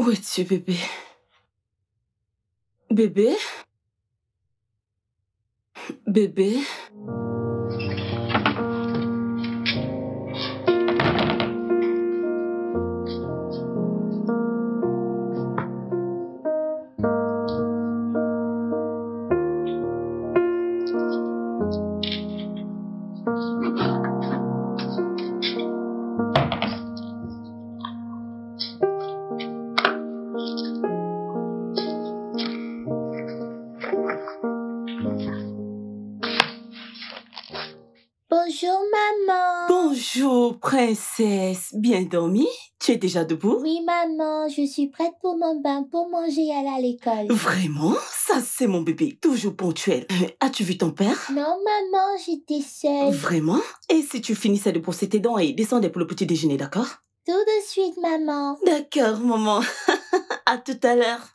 Où es-tu, bébé? Bébé? Bébé? Bonjour, maman. Bonjour, princesse. Bien dormi? Tu es déjà debout? Oui, maman, je suis prête pour mon bain, pour manger et aller à l'école. Vraiment? Ça, c'est mon bébé, toujours ponctuel. As-tu vu ton père? Non, maman, j'étais seule. Vraiment? Et si tu finissais de brosser tes dents et descendais pour le petit déjeuner, d'accord? Tout de suite, maman. D'accord, maman. À tout à l'heure.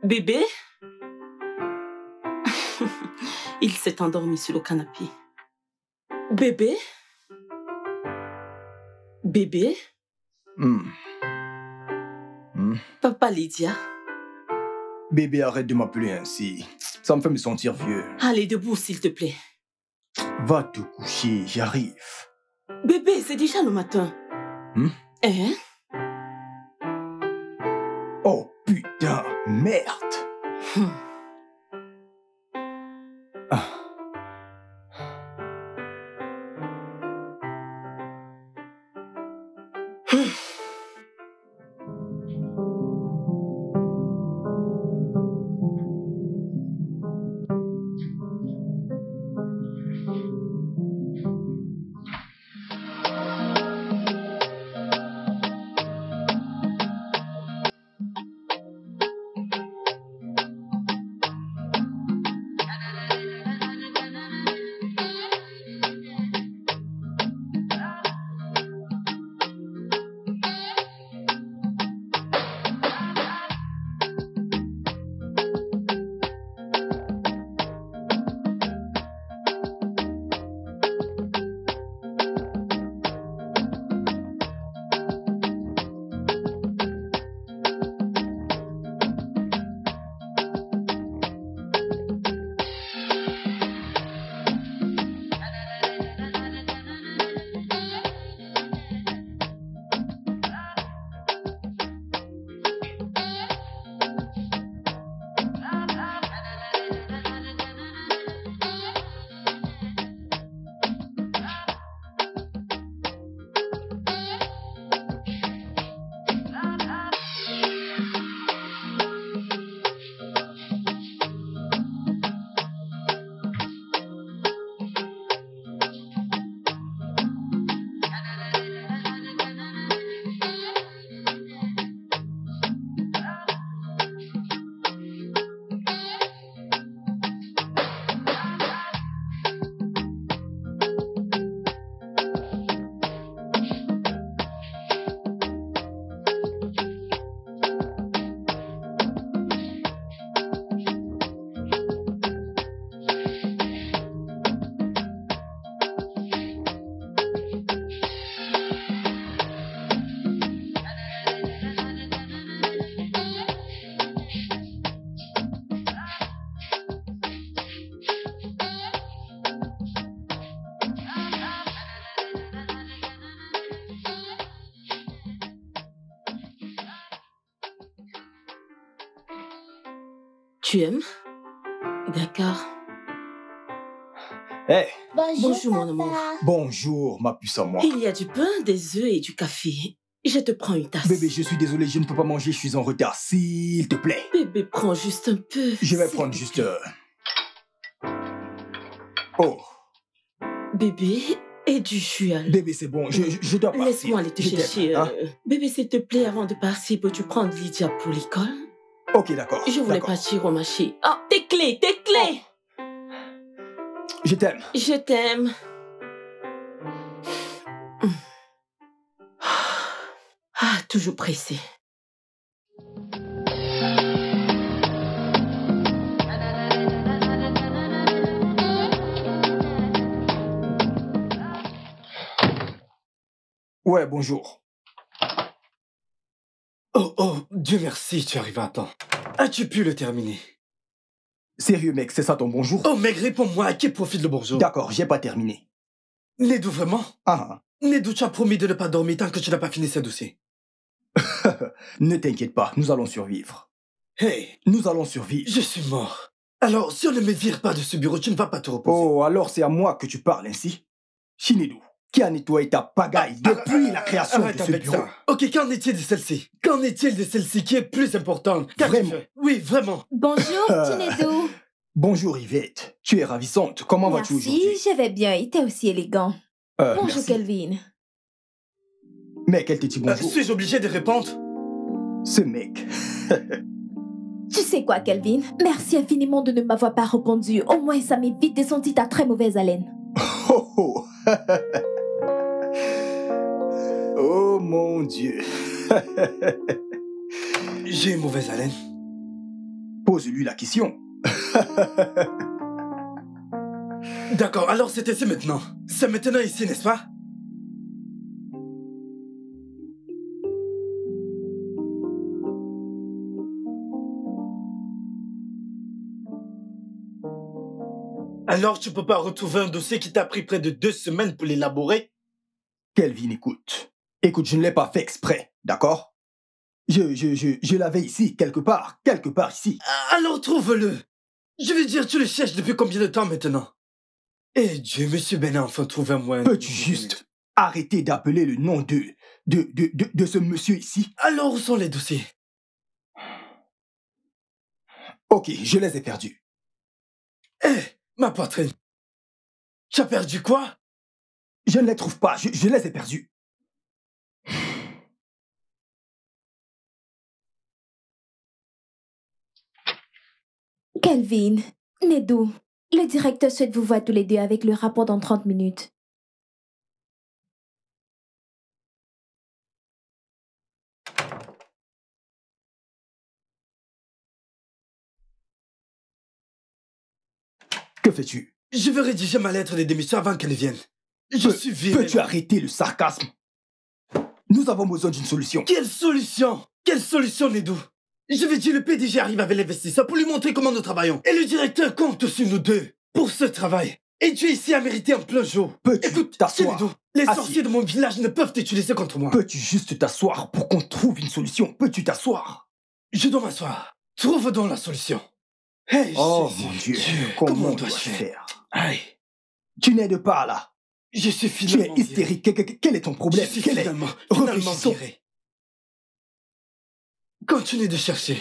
Bébé? Il s'est endormi sur le canapé. Bébé? Bébé? Papa Lydia? Bébé, arrête de m'appeler ainsi. Ça me fait me sentir vieux. Allez, debout, s'il te plaît. Va te coucher, j'arrive. Bébé, c'est déjà le matin. Hein? Oh putain, merde. Tu aimes? D'accord. Hey. Bonjour, mon amour. Bonjour, ma puce à moi. Il y a du pain, des œufs et du café. Je te prends une tasse. Bébé, je suis désolé, je ne peux pas manger, je suis en retard. S'il te plaît. Bébé, prends juste un peu. Je vais prendre juste... Oh. Bébé, et du jus. Bébé, c'est bon, je dois partir. Laisse-moi aller te chercher. Bébé, s'il te plaît, avant de partir, peux-tu prendre Lydia pour l'école? Ok, d'accord. Je voulais d'accord. partir au marché. Oh, tes clés, tes clés! Je t'aime. Je t'aime. Ah, toujours pressé. Ouais, bonjour. Oh, Dieu merci, tu arrives à temps. As-tu pu le terminer? Sérieux, mec, c'est ça ton bonjour? Oh, mec, réponds-moi, à qui profite le bonjour? D'accord, j'ai pas terminé. Nedou, vraiment? Ah, Nedou, tu as promis de ne pas dormir tant que tu n'as pas fini ce dossier. ne t'inquiète pas, nous allons survivre. Hey, Nous allons survivre. je suis mort. Alors, si on ne me vire pas de ce bureau, tu ne vas pas te reposer. Oh, alors c'est à moi que tu parles ainsi? Shinedou, qui a nettoyé ta pagaille depuis la création de Arrête ce avec bureau? ça. Ok, qu'en est-il de celle-ci? Qu'en est-il de celle-ci qui est plus importante? Qu'as-tu Vraiment? fait? Oui, vraiment. Bonjour, Tinedo. Bonjour Yvette, tu es ravissante. Comment vas-tu aujourd'hui? Merci, je vais bien. Il était aussi élégant. Bonjour, Merci. Kelvin. Mec, elle te dit bonjour. Suis-je obligé de répondre? Ce mec. Tu sais quoi, Kelvin? Merci infiniment de ne m'avoir pas répondu. Au moins, ça m'évite de sentir ta très mauvaise haleine. Oh, oh. Oh mon Dieu. J'ai une mauvaise haleine. Pose-lui la question. D'accord, alors c'est ici maintenant. C'est maintenant ici, n'est-ce pas? Alors tu peux pas retrouver un dossier qui t'a pris près de 2 semaines pour l'élaborer? Kelvin, écoute. Écoute, je ne l'ai pas fait exprès, d'accord? Je l'avais ici, quelque part ici. Alors trouve-le. Je veux dire, tu le cherches depuis combien de temps maintenant? Eh Dieu, monsieur Ben a enfin trouvé un moyen. Peux-tu juste arrêter d'appeler le nom de ce monsieur ici? Alors où sont les dossiers? Ok, je les ai perdus. Eh, ma poitrine. Tu as perdu quoi? Je ne les trouve pas, je les ai perdus. Kelvin, Nedou, le directeur souhaite vous voir tous les deux avec le rapport dans 30 minutes. Que fais-tu? Je vais rédiger ma lettre de démission avant qu'elle vienne. Je suis viré. Peux-tu arrêter le sarcasme? Nous avons besoin d'une solution. Quelle solution? Quelle solution, Nedou? Je vais dire, le PDG arrive avec l'investisseur pour lui montrer comment nous travaillons. Et le directeur compte sur nous deux pour ce travail. Et tu es ici à mériter en plein jour. Peux-tu Écoute, t'asseoir? Nedou, les Assis. sorciers de mon village ne peuvent t'utiliser contre moi. Peux-tu juste t'asseoir pour qu'on trouve une solution? Peux-tu t'asseoir? Je dois m'asseoir. Trouve donc la solution. Hey, Oh Jésus, mon Dieu, comment comment dois-je dois-je faire? faire? Aïe, Tu n'aides pas là. je suis Tu finalement es hystérique. Quel est ton viré. problème? Je suis Quel est... finalement Réfléchissons. viré. Continue de chercher.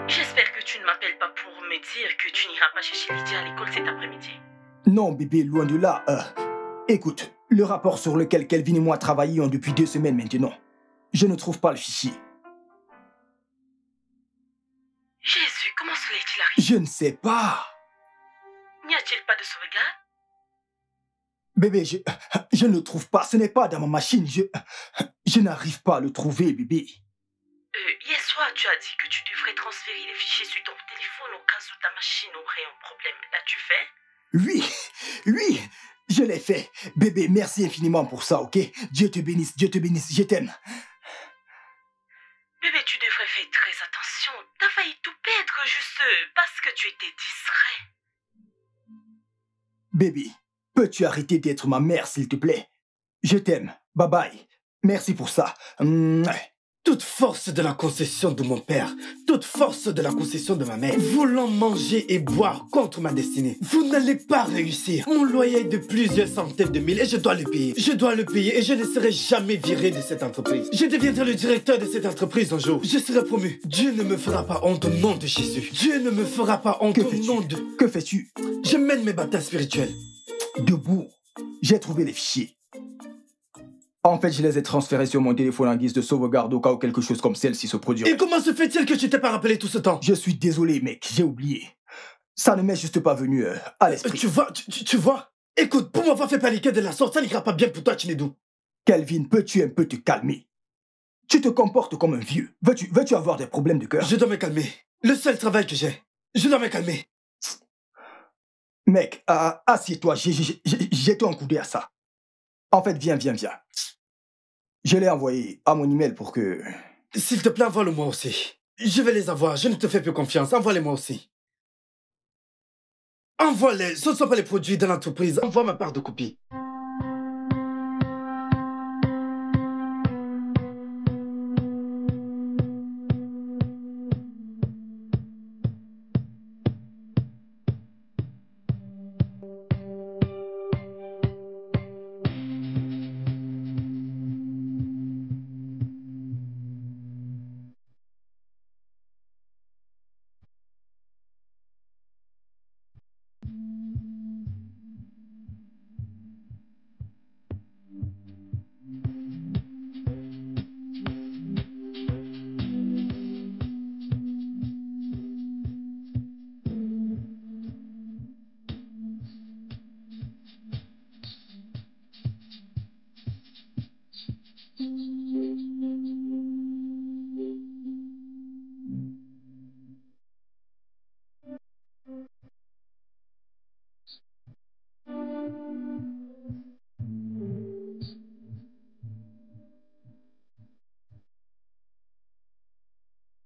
J'espère que tu ne m'appelles pas pour me dire que tu n'iras pas chercher Lydia à l'école cet après-midi. Non, bébé, loin de là. Écoute, le rapport sur lequel Kelvin et moi travaillons depuis 2 semaines maintenant, je ne trouve pas le fichier. Jésus, comment cela est-il arrivé? Je ne sais pas. N'y a-t-il pas de sauvegarde? Bébé, je ne le trouve pas. Ce n'est pas dans ma machine. Je n'arrive pas à le trouver, bébé. Hier soir, tu as dit que tu devrais transférer les fichiers sur ton téléphone au cas où ta machine aurait un problème. L'as-tu fait? Oui, je l'ai fait. Bébé, merci infiniment pour ça, ok? Dieu te bénisse, je t'aime. Bébé, tu devrais faire très attention. T'as failli tout perdre juste parce que tu étais distrait. Bébé, peux-tu arrêter d'être ma mère, s'il te plaît? Je t'aime. Bye bye. Merci pour ça. Toute force de la concession de mon père, toute force de la concession de ma mère, voulant manger et boire contre ma destinée, vous n'allez pas réussir. Mon loyer est de plusieurs centaines de mille et je dois le payer. Je dois le payer et je ne serai jamais viré de cette entreprise. Je deviendrai le directeur de cette entreprise un jour. Je serai promu. Dieu ne me fera pas honte au nom de Jésus. Dieu ne me fera pas honte au nom de... Que fais-tu? Je mène mes batailles spirituelles. Debout, j'ai trouvé les fichiers. En fait, je les ai transférés sur mon téléphone en guise de sauvegarde au cas où quelque chose comme celle-ci se produirait. Et comment se fait-il que tu t'es pas rappelé tout ce temps? Je suis désolé, mec, j'ai oublié. Ça ne m'est juste pas venu à l'esprit. Tu vois? Écoute, pour m'avoir fait paniquer de la sorte, ça n'ira pas bien pour toi, Chinedou. Kelvin, peux-tu un peu te calmer? Tu te comportes comme un vieux. Veux-tu avoir des problèmes de cœur? Je dois me calmer. Le seul travail que j'ai. Je dois me calmer. Mec, assieds-toi, jette un coup d'œil à ça. En fait, viens. Je l'ai envoyé à mon email pour que... S'il te plaît, envoie-le-moi aussi. Je vais les avoir, je ne te fais plus confiance. Envoie-les-moi aussi. Envoie-les, ce ne sont pas les produits de l'entreprise. Envoie ma part de copie.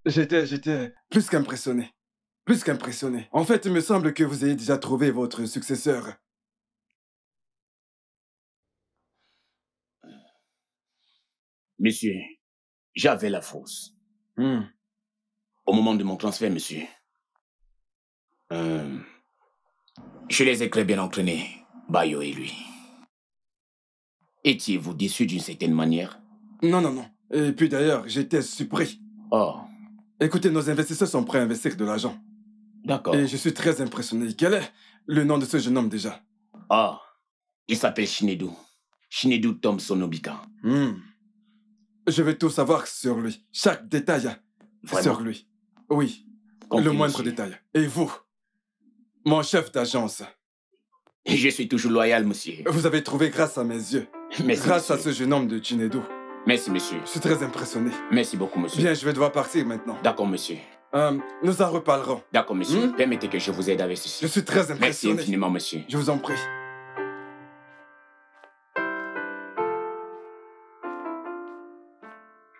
J'étais plus qu'impressionné. Plus qu'impressionné. En fait, il me semble que vous ayez déjà trouvé votre successeur. Monsieur, j'avais la fausse. Au moment de mon transfert, monsieur. Je les ai très bien entraînés, Bayo et lui. Étiez-vous déçu d'une certaine manière? Non. Et puis d'ailleurs, j'étais surpris. Oh. Écoutez, nos investisseurs sont prêts à investir de l'argent. D'accord. Et je suis très impressionné. Quel est le nom de ce jeune homme déjà? Ah, il s'appelle Chinedou. Chinedou Thompson Obika. Je veux tout savoir sur lui. Chaque détail sur lui. Oui, le moindre détail. Et vous, mon chef d'agence? Je suis toujours loyal, monsieur. Vous avez trouvé grâce à mes yeux. Merci, grâce monsieur. à ce jeune homme de Chinedou. Merci, monsieur. Je suis très impressionné. Merci beaucoup, monsieur. Bien, je vais devoir partir maintenant. D'accord, monsieur. Nous en reparlerons. D'accord, monsieur. Permettez que je vous aide avec ceci. Je suis très Merci impressionné. infiniment, monsieur. Je vous en prie.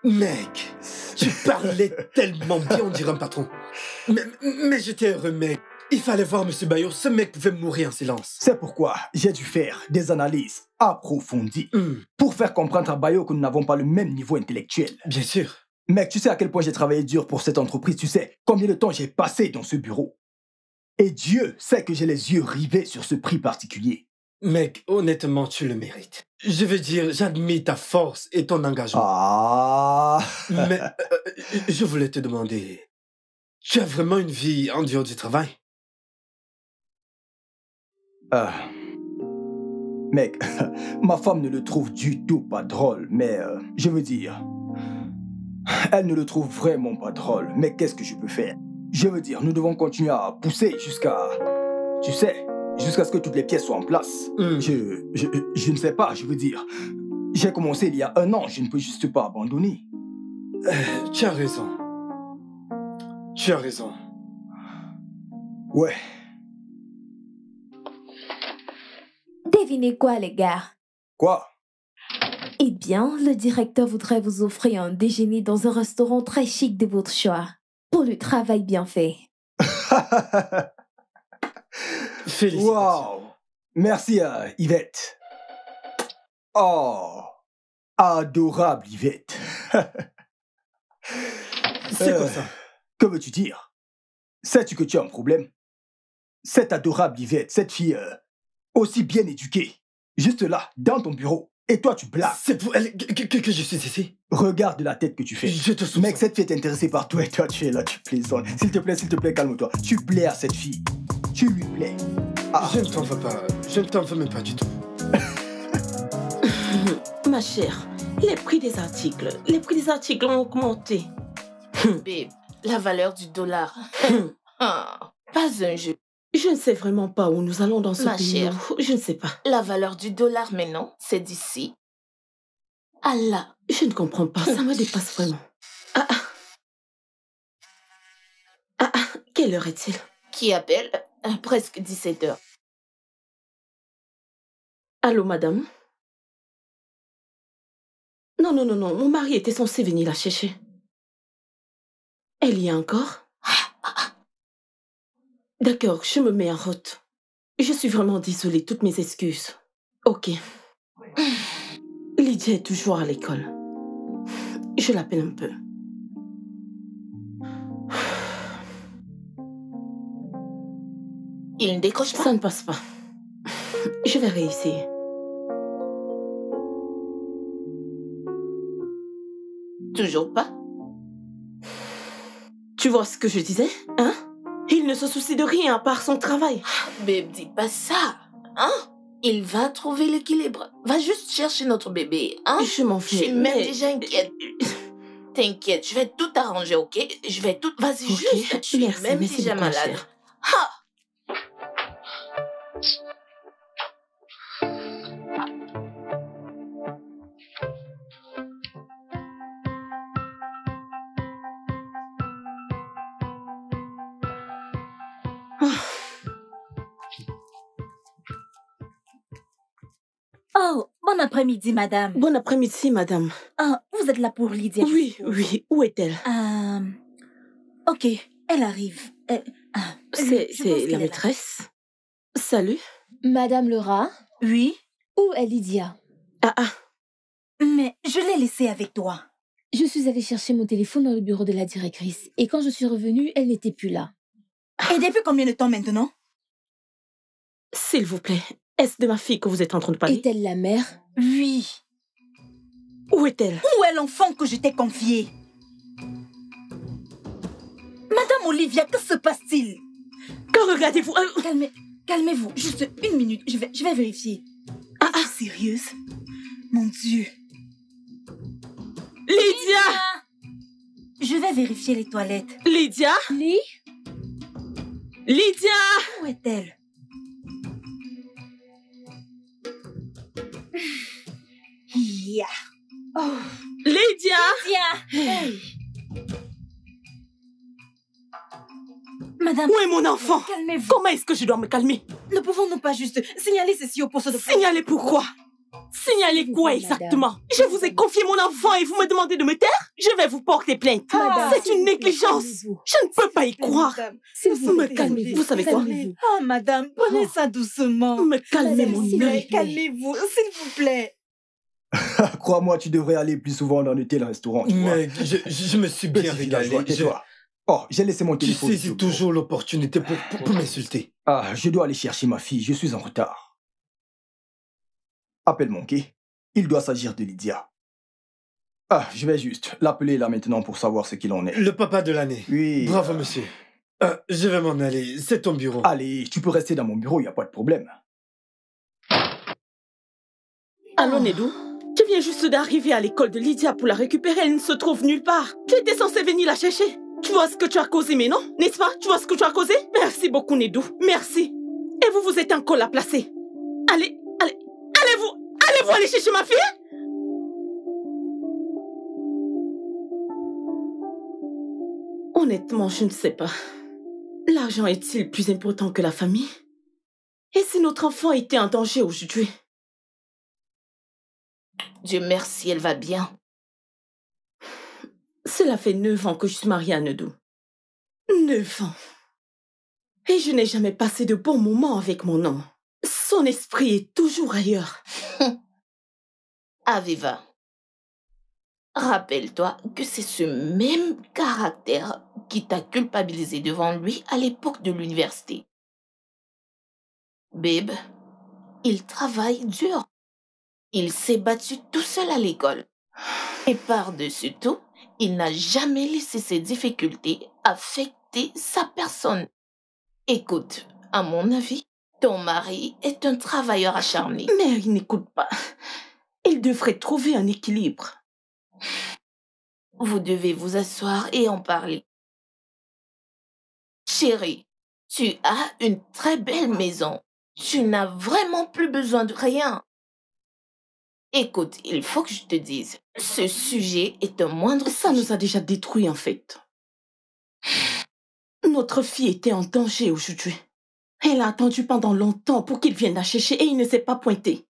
Mec, tu parlais tellement bien, on dirait un patron. Mais j'étais heureux, mec. Il fallait voir M. Bayo, ce mec pouvait mourir en silence. C'est pourquoi j'ai dû faire des analyses approfondies pour faire comprendre à Bayo que nous n'avons pas le même niveau intellectuel. Bien sûr. Mec, tu sais à quel point j'ai travaillé dur pour cette entreprise, tu sais combien de temps j'ai passé dans ce bureau. Et Dieu sait que j'ai les yeux rivés sur ce prix particulier. Mec, honnêtement, tu le mérites. Je veux dire, j'admire ta force et ton engagement. Mais je voulais te demander, tu as vraiment une vie en dehors du travail? Mec, ma femme ne le trouve du tout pas drôle, mais je veux dire, elle ne le trouve vraiment pas drôle, mais qu'est-ce que je peux faire? Je veux dire, nous devons continuer à pousser jusqu'à, tu sais, jusqu'à ce que toutes les pièces soient en place. Je ne sais pas, je veux dire, j'ai commencé il y a 1 an, je ne peux juste pas abandonner. Tu as raison. Tu as raison. Ouais. Devinez quoi, les gars? Quoi? Eh bien, le directeur voudrait vous offrir un déjeuner dans un restaurant très chic de votre choix, pour le travail bien fait. Félicitations. Wow. Merci à Yvette. Oh, adorable Yvette. C'est quoi ça? Que veux-tu dire? Sais-tu que tu as un problème? Cette adorable Yvette, cette fille aussi bien éduquée, juste là, dans ton bureau, et toi tu blagues. C'est pour elle que je suis ici. Regarde la tête que tu fais. Je te soupçonne. Mec, cette fille est intéressée par toi et toi tu es là, tu plaisantes. S'il te plaît, calme-toi. Tu plais à cette fille. Tu lui plais. Ah. Je ne t'en veux pas. Je ne t'en veux même pas du tout. Ma chère, les prix des articles ont augmenté. Babe, la valeur du dollar. Pas un jeu. Je ne sais vraiment pas où nous allons dans ce Ma pays. chère. Je ne sais pas. La valeur du dollar maintenant, c'est d'ici. Allah. Je ne comprends pas. Ça me dépasse vraiment. Quelle heure est-il? Qui appelle? Presque 17 heures. Allô, madame? Non. Mon mari était censé venir la chercher. Elle y est encore? D'accord, je me mets en route. Je suis vraiment désolée, toutes mes excuses. Ok. Lydia est toujours à l'école. Je l'appelle un peu. Il ne décroche pas. Ça ne passe pas. Je vais réessayer. Toujours pas. Tu vois ce que je disais, hein? Il ne se soucie de rien à part son travail. Babe, dis pas ça, hein? Il va trouver l'équilibre. Va juste chercher notre bébé, hein? Je m'en Je fais. suis même déjà inquiète. T'inquiète, je vais tout arranger, ok? Je vais tout... Vas-y, Ok, juste. Je suis merci, même merci déjà beaucoup, ma malade. chère. Ha! Oh, bon après-midi, madame. Bon après-midi, madame. Ah, vous êtes là pour Lydia? Oui. Où est-elle? Ok, elle arrive. Je pense C'est qu'elle est la là. maîtresse. Salut. Madame Laura, Oui, où est Lydia? mais je l'ai laissée avec toi. Je suis allée chercher mon téléphone dans le bureau de la directrice et quand je suis revenue, elle n'était plus là. Et depuis combien de temps maintenant? S'il vous plaît, est-ce de ma fille que vous êtes en train de parler? Est-elle la mère? Oui. Où est-elle? Où est l'enfant que je t'ai confié? Madame Olivia, que se passe-t-il? Que regardez-vous? Calmez-vous, juste une minute, je vais vérifier. Es-tu sérieuse? Mon Dieu. Lydia! Je vais vérifier les toilettes. Lydia? Lydia! Où est-elle? Yeah. Oh. Lydia! Hey. Madame, Où est mon enfant? calmez-vous. Comment est-ce que je dois me calmer? Ne pouvons-nous pas juste signaler ceci au poste de police? Signaler pourquoi? Signaler quoi Madame. exactement? Je vous ai confié mon enfant et vous me demandez de me taire? Je vais vous porter plainte. Madame, C'est une négligence. calmez-vous. Je ne peux pas y croire. Madame, S'il Vous me calmez. Vous savez quoi? Calmez-vous. Ah, madame, prenez ça doucement. Me calmez Madame, mon s'il vous œil. plaît. Calmez-vous, s'il vous plaît. Crois-moi, tu devrais aller plus souvent dans de tels restaurants, tu vois. Mais je me suis bien Petit régalé. villageois, tais-toi. Oh, j'ai laissé mon Tu téléphone. saisis sur- toujours l'opportunité pour m'insulter. Ah, je dois aller chercher ma fille, je suis en retard. Appelle Monkey. Il doit s'agir de Lydia. Ah, je vais juste l'appeler là maintenant pour savoir ce qu'il en est. Le papa de l'année. Oui. Bravo, monsieur. Je vais m'en aller. C'est ton bureau. Allez, tu peux rester dans mon bureau, y a pas de problème. Allô, Nedou? Tu viens juste d'arriver à l'école de Lydia pour la récupérer. Elle ne se trouve nulle part. Tu étais censé venir la chercher. Tu vois ce que tu as causé, mais non? N'est-ce pas? Tu vois ce que tu as causé? Merci beaucoup, Nedou. Merci. Et vous êtes encore la placer. Allez-vous aller chercher ma fille? Honnêtement, je ne sais pas. L'argent est-il plus important que la famille? Et si notre enfant était en danger aujourd'hui? Dieu merci, elle va bien. Cela fait 9 ans que je suis mariée à Nedou. 9 ans. Et je n'ai jamais passé de bons moments avec mon homme. Son esprit est toujours ailleurs. Aviva, rappelle-toi que c'est ce même caractère qui t'a culpabilisé devant lui à l'époque de l'université. Babe, il travaille dur. Il s'est battu tout seul à l'école. Et par-dessus tout, il n'a jamais laissé ses difficultés affecter sa personne. Écoute, À mon avis, ton mari est un travailleur acharné. Mais il n'écoute pas. Il devrait trouver un équilibre. Vous devez vous asseoir et en parler. Chérie, tu as une très belle maison. Tu n'as vraiment plus besoin de rien. Écoute, il faut que je te dise, ce sujet est un moindre... Ça nous a déjà détruits en fait. Notre fille était en danger aujourd'hui. Elle a attendu pendant longtemps pour qu'il vienne la chercher et il ne s'est pas pointé.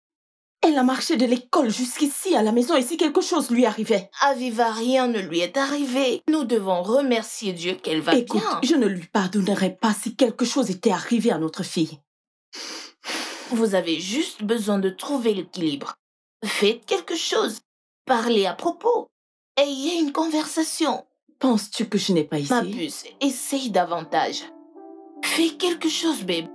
Elle a marché de l'école jusqu'ici à la maison et si quelque chose lui arrivait. Aviva, rien ne lui est arrivé. Nous devons remercier Dieu qu'elle va Écoute, bien. je ne lui pardonnerai pas si quelque chose était arrivé à notre fille. Vous avez juste besoin de trouver l'équilibre. Faites quelque chose. Parlez à propos. Ayez une conversation. Penses-tu que je n'ai pas Ma essayé? puce, essaye davantage. Fais quelque chose, bébé.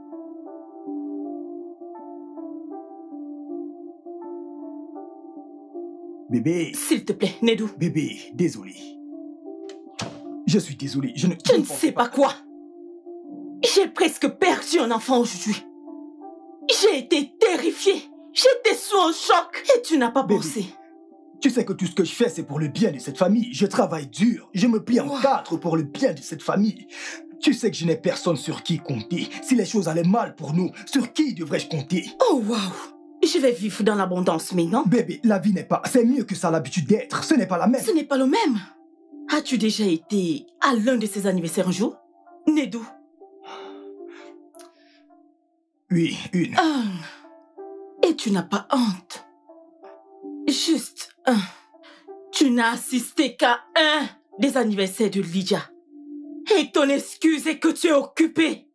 Bébé, S'il te plaît, Nedou. bébé, désolé. Je suis désolé, je ne Je ne sais pas quoi. J'ai presque perdu un enfant aujourd'hui. J'ai été terrifiée. J'étais sous un choc. Et tu n'as pas Bébé. pensé. Tu sais que tout ce que je fais, c'est pour le bien de cette famille. Je travaille dur. Je me plie en quatre pour le bien de cette famille. Tu sais que je n'ai personne sur qui compter. Si les choses allaient mal pour nous, sur qui devrais-je compter? Oh, waouh. Je vais vivre dans l'abondance, mais non. Bébé, la vie n'est pas... C'est mieux que ça a l'habitude d'être. Ce n'est pas la même. Ce n'est pas le même. As-tu déjà été à l'un de ses anniversaires un jour? Nedou. Oui, une. Et tu n'as pas honte. Juste un. Tu n'as assisté qu'à un des anniversaires de Lydia. Et ton excuse est que tu es occupé.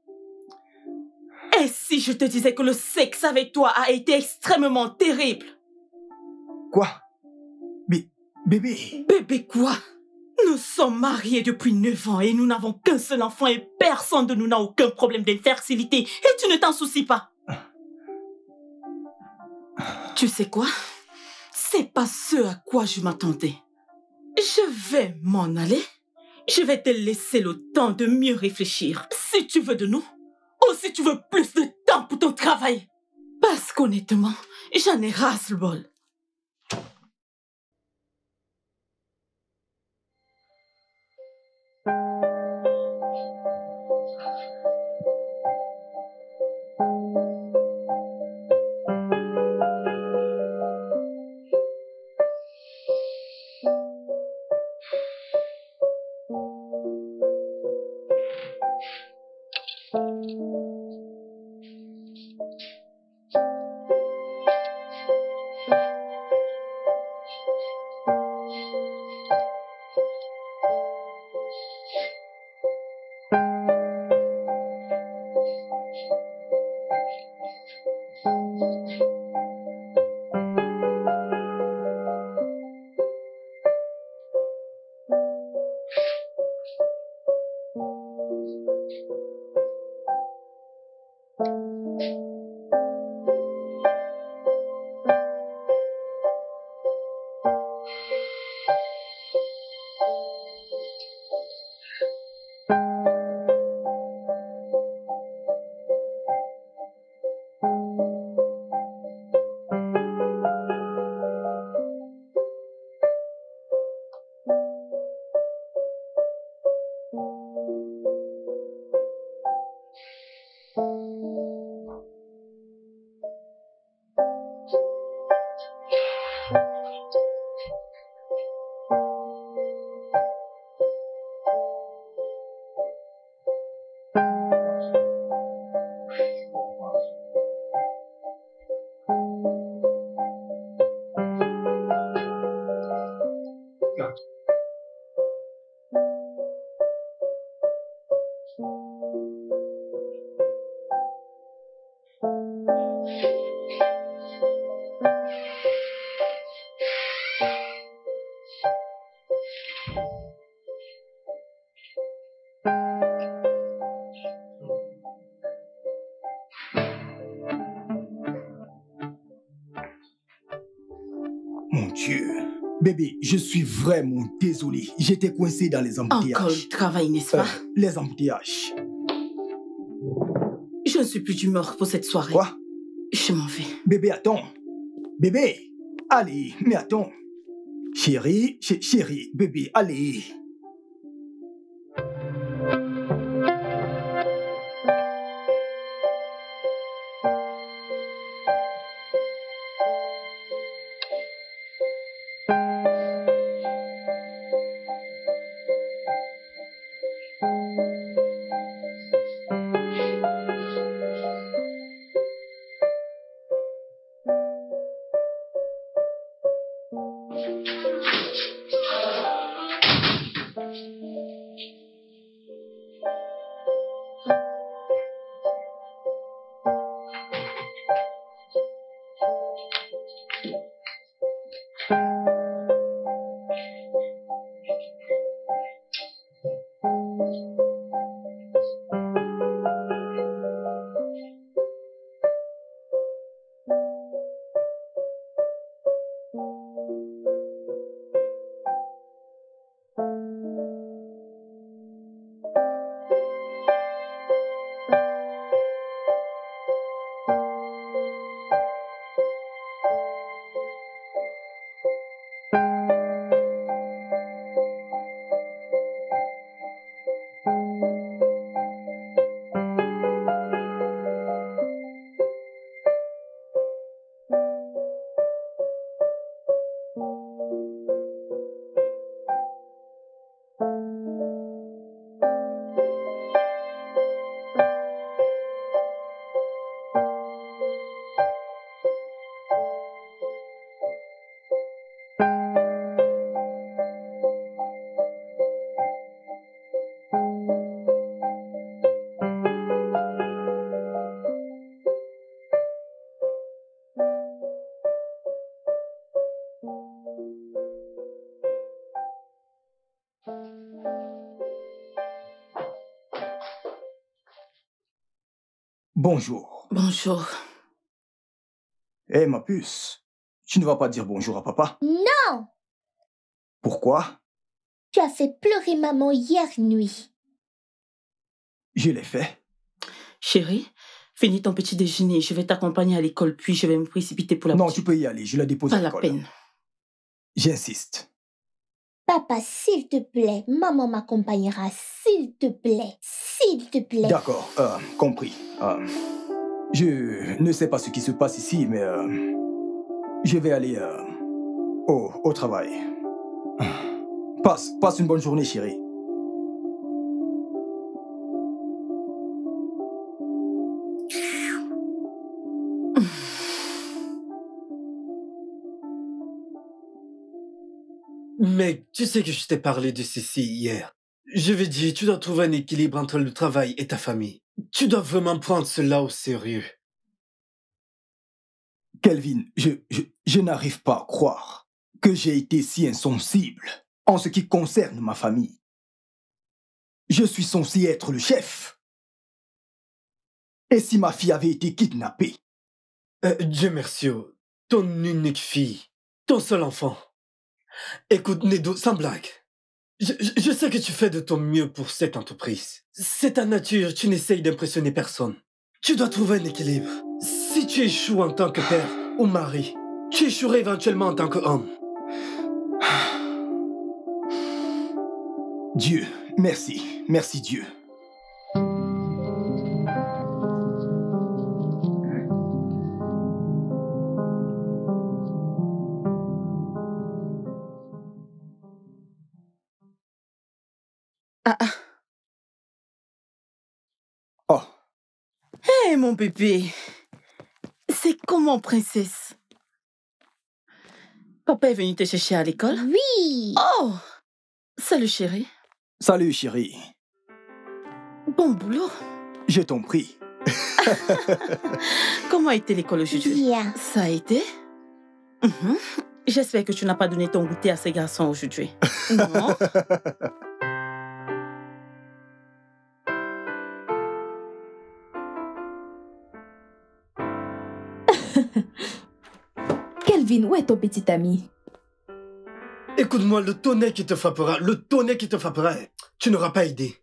Et si je te disais que le sexe avec toi a été extrêmement terrible? Quoi? Bébé. Bébé quoi? Nous sommes mariés depuis 9 ans et nous n'avons qu'un seul enfant et personne de nous n'a aucun problème d'infertilité. Et tu ne t'en soucies pas. Tu sais quoi? C'est pas ce à quoi je m'attendais. Je vais m'en aller. Je vais te laisser le temps de mieux réfléchir. Si tu veux de nous, ou si tu veux plus de temps pour ton travail. Parce qu'honnêtement, j'en ai ras-le-bol. Mon Dieu. Bébé, je suis vraiment désolé. J'étais coincé dans les embouteillages. Encore le travail, n'est-ce pas? Les embouteillages. Je ne suis plus d'humeur pour cette soirée. Quoi? Je m'en vais. Bébé, attends. Bébé, allez, mais attends. Chérie, chérie, bébé, allez. Bonjour. Bonjour. Hé, ma puce, tu ne vas pas dire bonjour à papa? Non! Pourquoi? Tu as fait pleurer maman hier nuit. Je l'ai fait. Chérie, finis ton petit déjeuner. Je vais t'accompagner à l'école, puis je vais me précipiter pour la Non, boutique. tu peux y aller, je la dépose Pas à la l'école. peine. J'insiste. Papa, s'il te plaît, maman m'accompagnera, s'il te plaît, s'il te plaît. D'accord, compris. Je ne sais pas ce qui se passe ici, mais je vais aller au travail. Passe une bonne journée, chérie. Mec, tu sais que je t'ai parlé de ceci hier. Je veux dire, tu dois trouver un équilibre entre le travail et ta famille. Tu dois vraiment prendre cela au sérieux. Kelvin, je n'arrive pas à croire que j'ai été si insensible en ce qui concerne ma famille. Je suis censé être le chef. Et si ma fille avait été kidnappée? Dieu merci, ton unique fille, ton seul enfant. Écoute, Nedo, sans blague. Je sais que tu fais de ton mieux pour cette entreprise. C'est ta nature, tu n'essayes d'impressionner personne. Tu dois trouver un équilibre. Si tu échoues en tant que père ou mari, tu échoueras éventuellement en tant qu'homme. Dieu, merci. Merci Dieu. Oh, Hé, mon bébé. C'est comment, princesse? Papa est venu te chercher à l'école? Oui! Oh! Salut, chérie. salut chérie. Bon boulot. Je t'en prie. Comment a été l'école aujourd'hui? Bien. Ça a été? J'espère que tu n'as pas donné ton goûter à ces garçons aujourd'hui. Non? Kelvin, où est ton petit ami? Écoute-moi, le tonnerre qui te frappera, tu n'auras pas idée.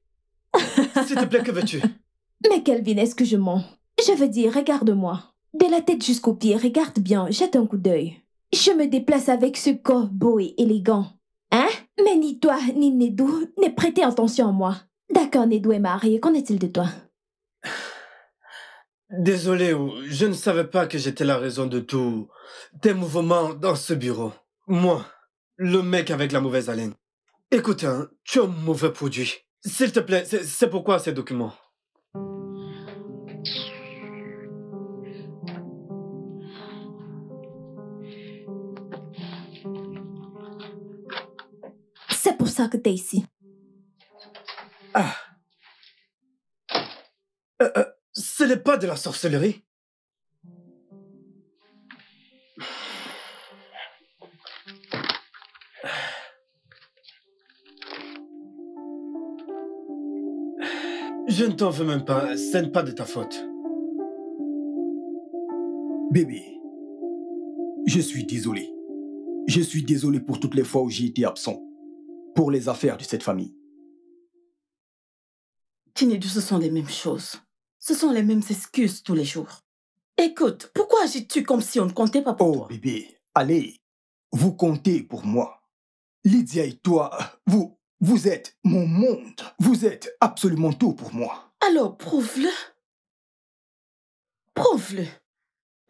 S'il te plaît, que veux-tu? Mais Kelvin, est-ce que je mens? Je veux dire, regarde-moi. De la tête jusqu'aux pieds, regarde bien, jette un coup d'œil. Je me déplace avec ce corps beau et élégant. Hein? Mais ni toi, ni Nedou ne prêtez attention à moi. D'accord, Nedou est marié, qu'en est-il de toi? Désolé, je ne savais pas que j'étais la raison de tous tes mouvements dans ce bureau. Moi, le mec avec la mauvaise haleine. Écoute, hein, tu es un mauvais produit. S'il te plaît, c'est pourquoi ces documents? C'est pour ça que t'es ici. Ah. Ce n'est pas de la sorcellerie. Je ne t'en veux même pas, ce n'est pas de ta faute. Bébé, je suis désolé. Je suis désolé pour toutes les fois où j'ai été absent. Pour les affaires de cette famille. Chinedu, ce sont les mêmes choses. Ce sont les mêmes excuses tous les jours. Écoute, pourquoi agis-tu comme si on ne comptait pas pour toi? Oh bébé, allez, vous comptez pour moi. Lydia et toi, vous êtes mon monde. Vous êtes absolument tout pour moi. Alors prouve-le. Prouve-le.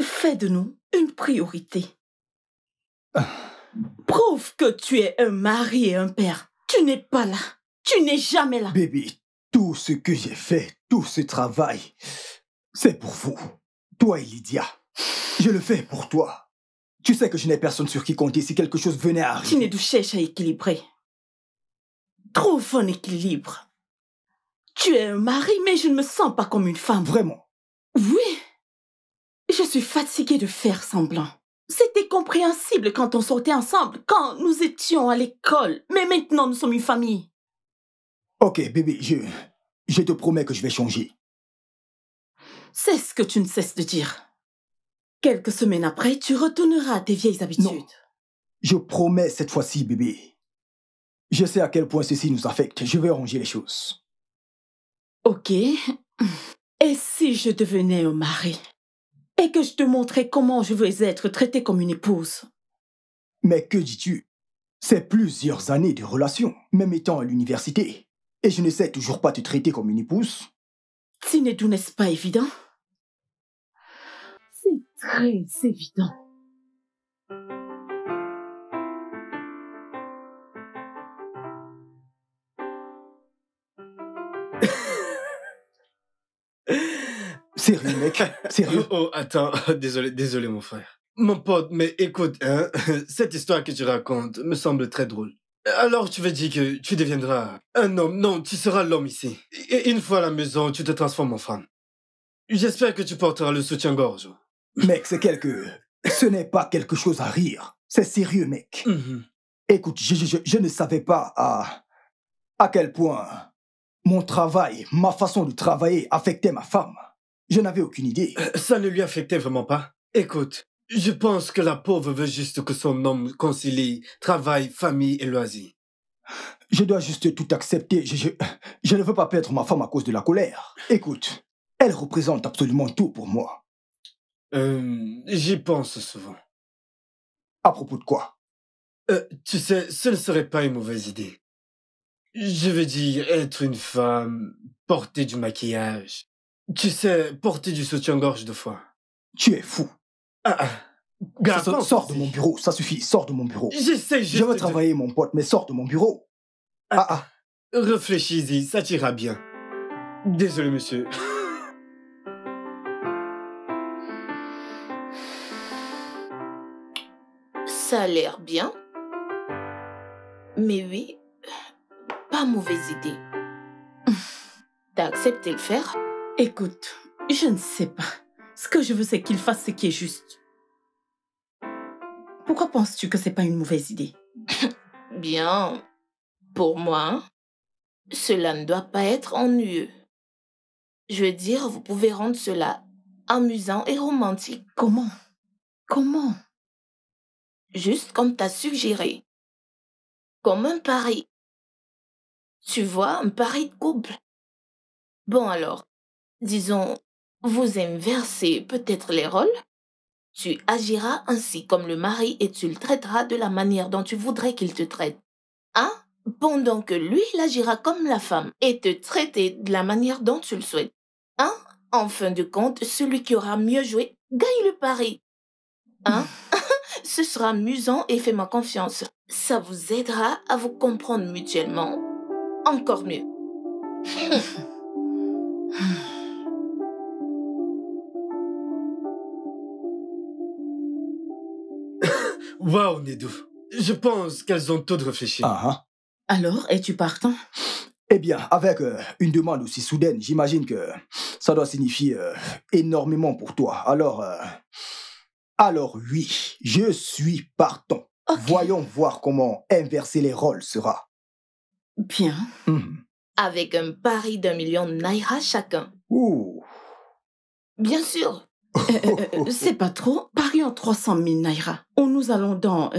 Fais de nous une priorité. Prouve que tu es un mari et un père. Tu n'es pas là. Tu n'es jamais là. Bébé, tout ce que j'ai fait, tout ce travail, c'est pour vous. Toi et Lydia. Je le fais pour toi. Tu sais que je n'ai personne sur qui compter si quelque chose venait à arriver. Chinedu cherche à équilibrer. Trouve un équilibre. Tu es un mari, mais je ne me sens pas comme une femme. Vraiment? Oui. Je suis fatiguée de faire semblant. C'était compréhensible quand on sortait ensemble, quand nous étions à l'école. Mais maintenant, nous sommes une famille. Ok, bébé, je te promets que je vais changer. C'est ce que tu ne cesses de dire. Quelques semaines après, tu retourneras à tes vieilles habitudes. Non, je promets cette fois-ci, bébé. Je sais à quel point ceci nous affecte. Je vais arranger les choses. Ok. Et si je devenais un mari? Et que je te montrais comment je veux être traitée comme une épouse? Mais que dis-tu? C'est plusieurs années de relation, même étant à l'université. Et je ne sais toujours pas te traiter comme une épouse. Chinedu, n'est-ce pas évident? C'est très évident. Sérieux, mec? Sérieux? Oh, attends, désolé mon frère. Mon pote, mais écoute, hein, cette histoire que tu racontes me semble très drôle. Alors tu veux dire que tu deviendras un homme? Non, tu seras l'homme ici. Et une fois à la maison, tu te transformes en femme. J'espère que tu porteras le soutien-gorge. Mec, ce n'est pas quelque chose à rire. C'est sérieux, mec. Écoute, je ne savais pas à quel point mon travail, ma façon de travailler affectait ma femme. Je n'avais aucune idée. Ça ne lui affectait vraiment pas. Écoute, je pense que la pauvre veut juste que son homme concilie travail, famille et loisirs. Je dois juste tout accepter. Je ne veux pas perdre ma femme à cause de la colère. Écoute, elle représente absolument tout pour moi. J'y pense souvent. À propos de quoi? Tu sais, ce ne serait pas une mauvaise idée. Je veux dire, être une femme, porter du maquillage. Tu sais, porter du soutien-gorge de fois. Tu es fou. Garçon, sors de mon bureau, ça suffit, sors de mon bureau. J'essaie juste Je veux travailler, mon pote, mais sors de mon bureau. Réfléchis-y, ça t'ira bien. Désolé, monsieur. Ça a l'air bien. Mais oui, pas mauvaise idée. T'as accepté le faire? Écoute, je ne sais pas. Ce que je veux, c'est qu'il fasse ce qui est juste. Pourquoi penses-tu que c'est pas une mauvaise idée? Bien. Pour moi, cela ne doit pas être ennuyeux. Je veux dire, vous pouvez rendre cela amusant et romantique. Comment? Comment? Juste comme t'as suggéré. Comme un pari. Tu vois, un pari de couple. Bon alors, disons, vous inversez peut-être les rôles. Tu agiras ainsi comme le mari et tu le traiteras de la manière dont tu voudrais qu'il te traite. Hein? Pendant que lui, il agira comme la femme et te traiter de la manière dont tu le souhaites. Hein? En fin de compte, celui qui aura mieux joué gagne le pari. Hein? Ce sera amusant et fais-moi confiance. Ça vous aidera à vous comprendre mutuellement. Encore mieux. Waouh, Nedou. Je pense qu'elles ont toutes réfléchi. Alors, es-tu partant? Eh bien, avec une demande aussi soudaine, j'imagine que ça doit signifier énormément pour toi. Alors oui, je suis partant. Okay. Voyons voir comment inverser les rôles sera. Bien. Avec un pari d'1 million de naira chacun. Ouh. Bien sûr. C'est pas trop. Parions 300 000 naira. Ou nous allons dans,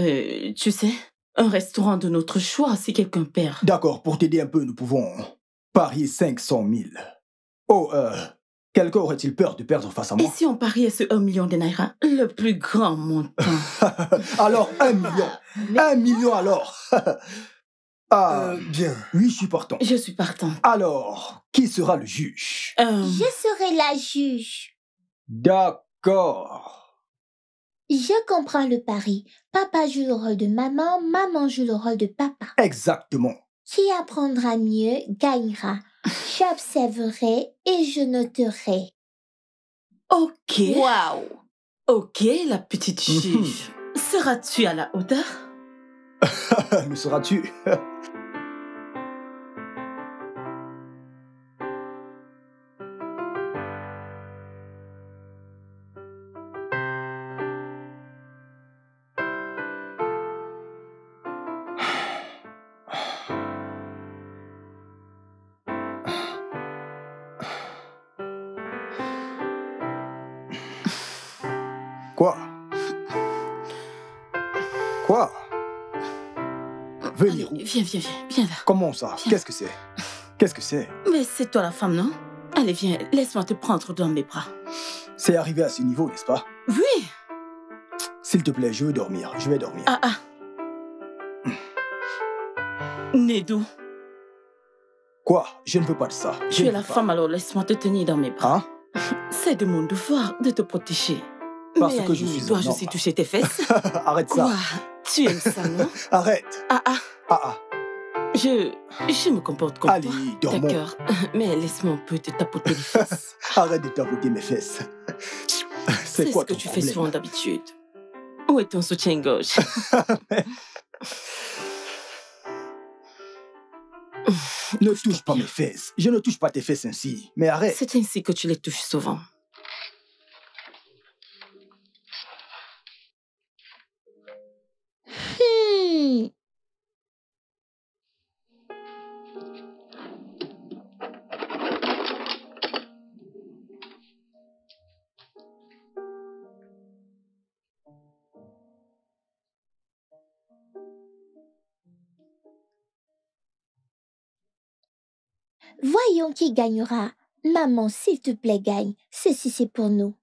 tu sais, un restaurant de notre choix si quelqu'un perd. D'accord, pour t'aider un peu, nous pouvons parier 500 000. Oh, quelqu'un aurait-il peur de perdre face à moi? Et si on pariait ce 1 million de naira, le plus grand montant? Alors, 1 million. 1 million alors. Bien. Oui, je suis partant. Je suis partant. Alors, qui sera le juge? Je serai la juge. D'accord. Je comprends le pari. Papa joue le rôle de maman, maman joue le rôle de papa. Exactement. Qui apprendra mieux gagnera. J'observerai et je noterai. Ok. Waouh. Ok, la petite juge. Seras-tu à la hauteur? Le seras-tu? Quoi? Venez. Allez, viens là. Comment ça? Qu'est-ce que c'est? Qu'est-ce que c'est? Mais c'est toi la femme, non? Allez, viens, laisse-moi te prendre dans mes bras. C'est arrivé à ce niveau, n'est-ce pas? Oui. S'il te plaît, je veux dormir. Je vais dormir. Nedou. Quoi? Je ne veux pas de ça. Tu es la femme, alors laisse-moi te tenir dans mes bras. C'est de mon devoir de te protéger. Parce que je suis un homme. Dois-je aussi toucher tes fesses? Arrête ça. Quoi? Tu aimes ça, non? Arrête. Je me comporte comme toi. Allez, dormons. D'accord, mais laisse-moi un peu te tapoter les fesses. Arrête de tapoter mes fesses. C'est quoi ce que ton tu problème? fais souvent d'habitude. Où est ton soutien-gorge? Ne touche pas mes fesses. Je ne touche pas tes fesses ainsi. Mais arrête. C'est ainsi que tu les touches souvent. Voyons qui gagnera. Maman, s'il te plaît, gagne. Ceci, c'est pour nous.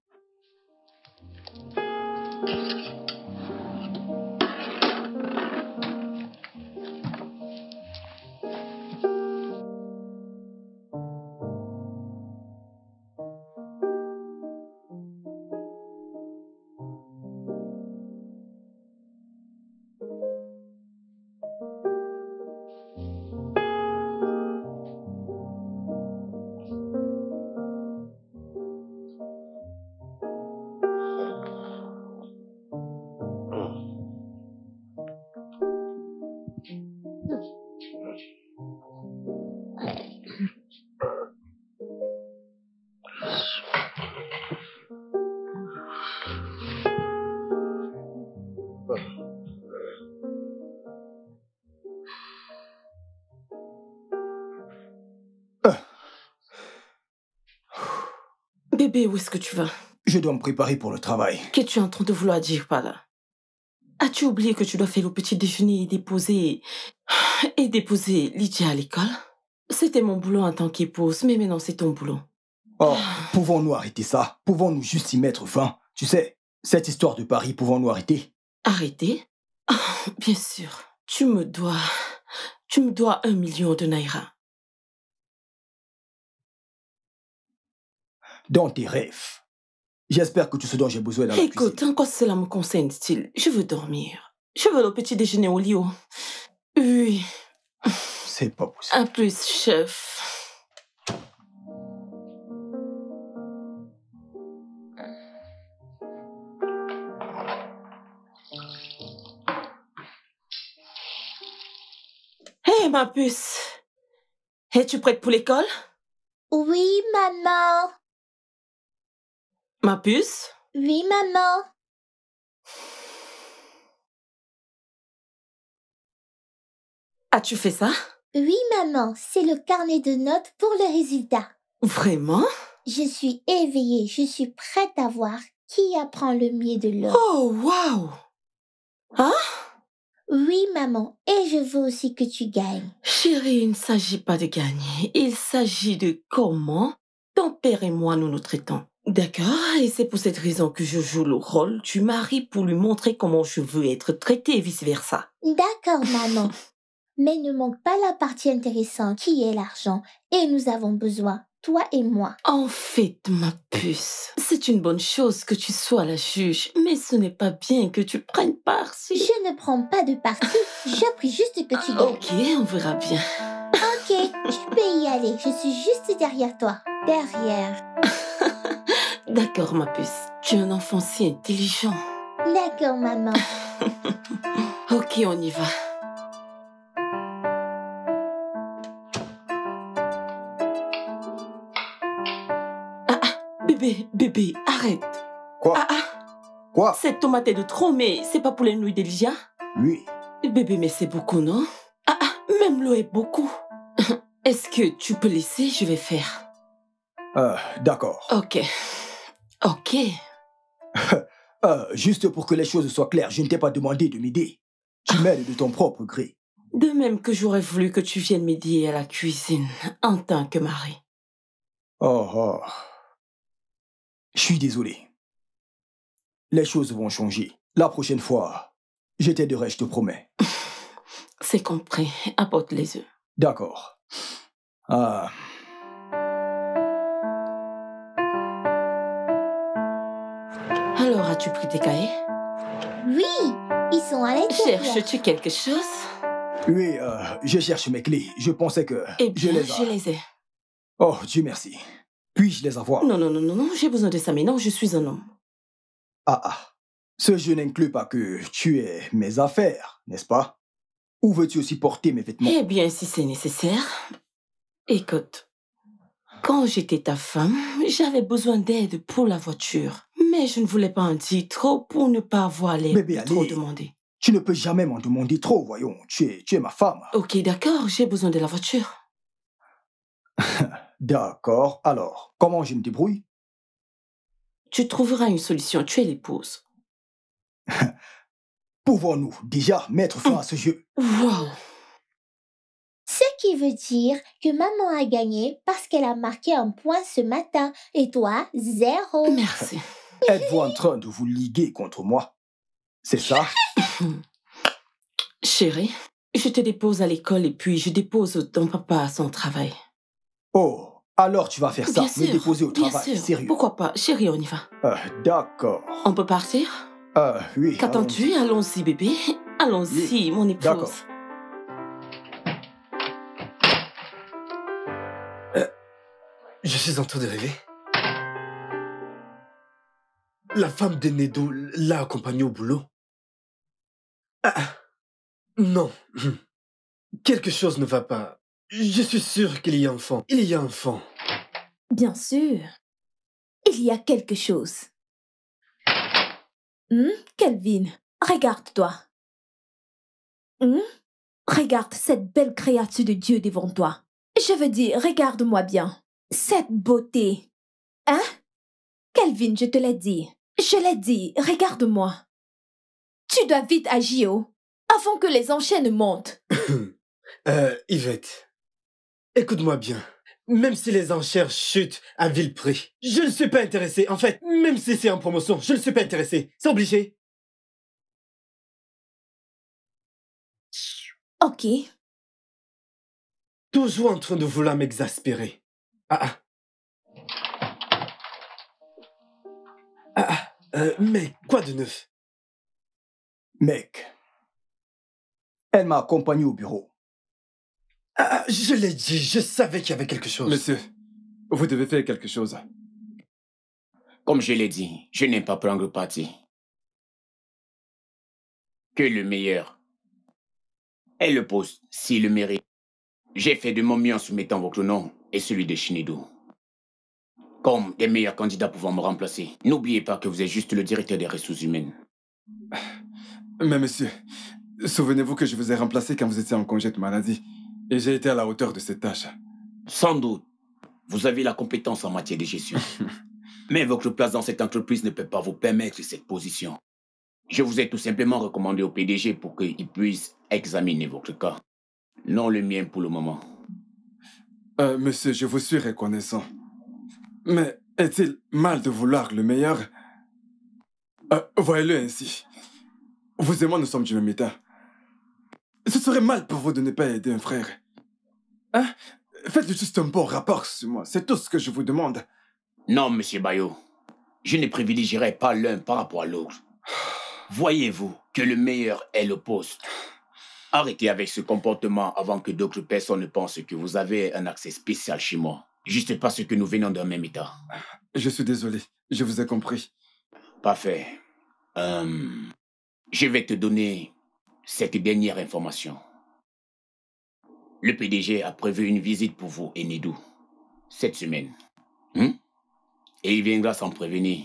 Bébé, où est-ce que tu vas? Je dois me préparer pour le travail. Qu'es-tu en train de vouloir dire par là? As-tu oublié que tu dois faire le petit déjeuner et déposer Lydia à l'école? C'était mon boulot en tant qu'épouse, mais maintenant c'est ton boulot. Oh, pouvons-nous arrêter ça? Pouvons-nous juste y mettre fin? Tu sais, cette histoire de Paris, pouvons-nous arrêter? Arrêter? Bien sûr. Tu me dois 1 million de naira. Dans tes rêves. J'espère que tout ce dont j'ai besoin est dans la cuisine. Écoute, en quoi cela me concerne-t-il? Je veux dormir. Je veux le petit déjeuner au lit. Oui. C'est pas possible. À plus, chef. Hé, ma puce. Es-tu prête pour l'école? Oui, maman. Ma puce? Oui, maman. As-tu fait ça? Oui, maman. C'est le carnet de notes pour le résultat. Vraiment? Je suis éveillée. Je suis prête à voir qui apprend le mieux de l'autre. Oh, waouh! Hein? Oui, maman. Et je veux aussi que tu gagnes. Chérie, il ne s'agit pas de gagner. Il s'agit de comment ton père et moi nous nous traitons. D'accord? Et c'est pour cette raison que je joue le rôle du mari pour lui montrer comment je veux être traitée et vice-versa. D'accord, maman. Mais ne manque pas la partie intéressante qui est l'argent. Et nous avons besoin, toi et moi. En fait, ma puce, c'est une bonne chose que tu sois la juge, mais ce n'est pas bien que tu prennes parti. Je ne prends pas de parti. Je prie juste que tu gagnes. Ok, on verra bien. Ok, tu peux y aller. Je suis juste derrière toi. Derrière. D'accord, ma puce. Tu es un enfant si intelligent. D'accord, maman. Ok, on y va. Bébé, arrête. Quoi? Quoi? Cette tomate est de trop, mais c'est pas pour les nouilles d'Elijah? Oui. Bébé, mais c'est beaucoup, non? Même l'eau est beaucoup. Est-ce que tu peux laisser? Je vais faire. D'accord. Ok. Juste pour que les choses soient claires, je ne t'ai pas demandé de m'aider. Tu m'aides de ton propre gré. De même que j'aurais voulu que tu viennes m'aider à la cuisine en tant que mari. Oh. Je suis désolé. Les choses vont changer. La prochaine fois, je t'aiderai, je te promets. C'est compris. Apporte les œufs. D'accord. Alors, as-tu pris tes cahiers? Oui, ils sont à l'intérieur. Cherches-tu quelque chose? Oui, je cherche mes clés. Je pensais que je les ai. Oh, Dieu merci. Puis-je les avoir? Non, j'ai besoin de ça, mais non, je suis un homme. Ce jeu n'inclut pas que tu aies mes affaires, n'est-ce pas? Ou veux-tu aussi porter mes vêtements? Eh bien, si c'est nécessaire. Écoute, quand j'étais ta femme, j'avais besoin d'aide pour la voiture. Mais je ne voulais pas en dire trop pour ne pas avoir l'air trop demandé. Tu ne peux jamais m'en demander trop, voyons. Tu es ma femme. Ok, d'accord, j'ai besoin de la voiture. D'accord, alors, comment je me débrouille? Tu trouveras une solution, tu es l'épouse. Pouvons-nous déjà mettre fin à ce jeu? Wow. Ce qui veut dire que maman a gagné parce qu'elle a marqué un point ce matin et toi, 0. Merci. Êtes-vous en train de vous liguer contre moi? C'est ça? Chérie, je te dépose à l'école et puis je dépose ton papa à son travail. Oh, alors tu vas faire ça, me déposer au bien travail, sûr. sérieux. Pourquoi pas? Chérie, on y va. D'accord. On peut partir? Oui. Qu'attends-tu? Allons-y, bébé. Allons-y, mon épouse. D'accord. Je suis en train de rêver. La femme de Nedo l'a accompagné au boulot. Non. Quelque chose ne va pas. Je suis sûr qu'il y a un fond. Il y a un fond. Bien sûr. Il y a quelque chose. Kelvin, regarde-toi. Regarde cette belle créature de Dieu devant toi. Je veux dire, regarde-moi bien. Cette beauté. Hein? Kelvin, je te l'ai dit. Je l'ai dit, regarde-moi. Tu dois vite agir, avant que les enchaînes montent. Yvette, écoute-moi bien. Même si les enchères chutent à vil prix, je ne suis pas intéressé. En fait, même si c'est en promotion, je ne suis pas intéressé. C'est obligé. Ok. Toujours en train de vouloir m'exaspérer. Mais quoi de neuf? Mec, elle m'a accompagné au bureau. Je l'ai dit, je savais qu'il y avait quelque chose. Monsieur, vous devez faire quelque chose. Comme je l'ai dit, je n'aime pas prendre parti. Que le meilleur est le poste, s'il le mérite. J'ai fait de mon mieux en soumettant votre nom et celui de Shinedu comme des meilleurs candidats pouvant me remplacer. N'oubliez pas que vous êtes juste le directeur des ressources humaines. Mais monsieur, souvenez-vous que je vous ai remplacé quand vous étiez en congé de maladie. Et j'ai été à la hauteur de cette tâche. Sans doute, vous avez la compétence en matière de gestion. Mais votre place dans cette entreprise ne peut pas vous permettre cette position. Je vous ai tout simplement recommandé au PDG pour qu'il puisse examiner votre cas. Non le mien pour le moment. Monsieur, je vous suis reconnaissant. Mais est-il mal de vouloir le meilleur? Voyez-le ainsi. Vous et moi, nous sommes du même état. Ce serait mal pour vous de ne pas aider un frère. Hein? Faites juste un bon rapport sur moi. C'est tout ce que je vous demande. Non, monsieur Bayo. Je ne privilégierai pas l'un par rapport à l'autre. Voyez-vous que le meilleur est le poste. Arrêtez avec ce comportement avant que d'autres personnes ne pensent que vous avez un accès spécial chez moi. Juste parce que nous venons d'un même état. Je suis désolé. Je vous ai compris. Parfait. Je vais te donner cette dernière information. Le PDG a prévu une visite pour vous et Nedou cette semaine. Et il viendra sans prévenir.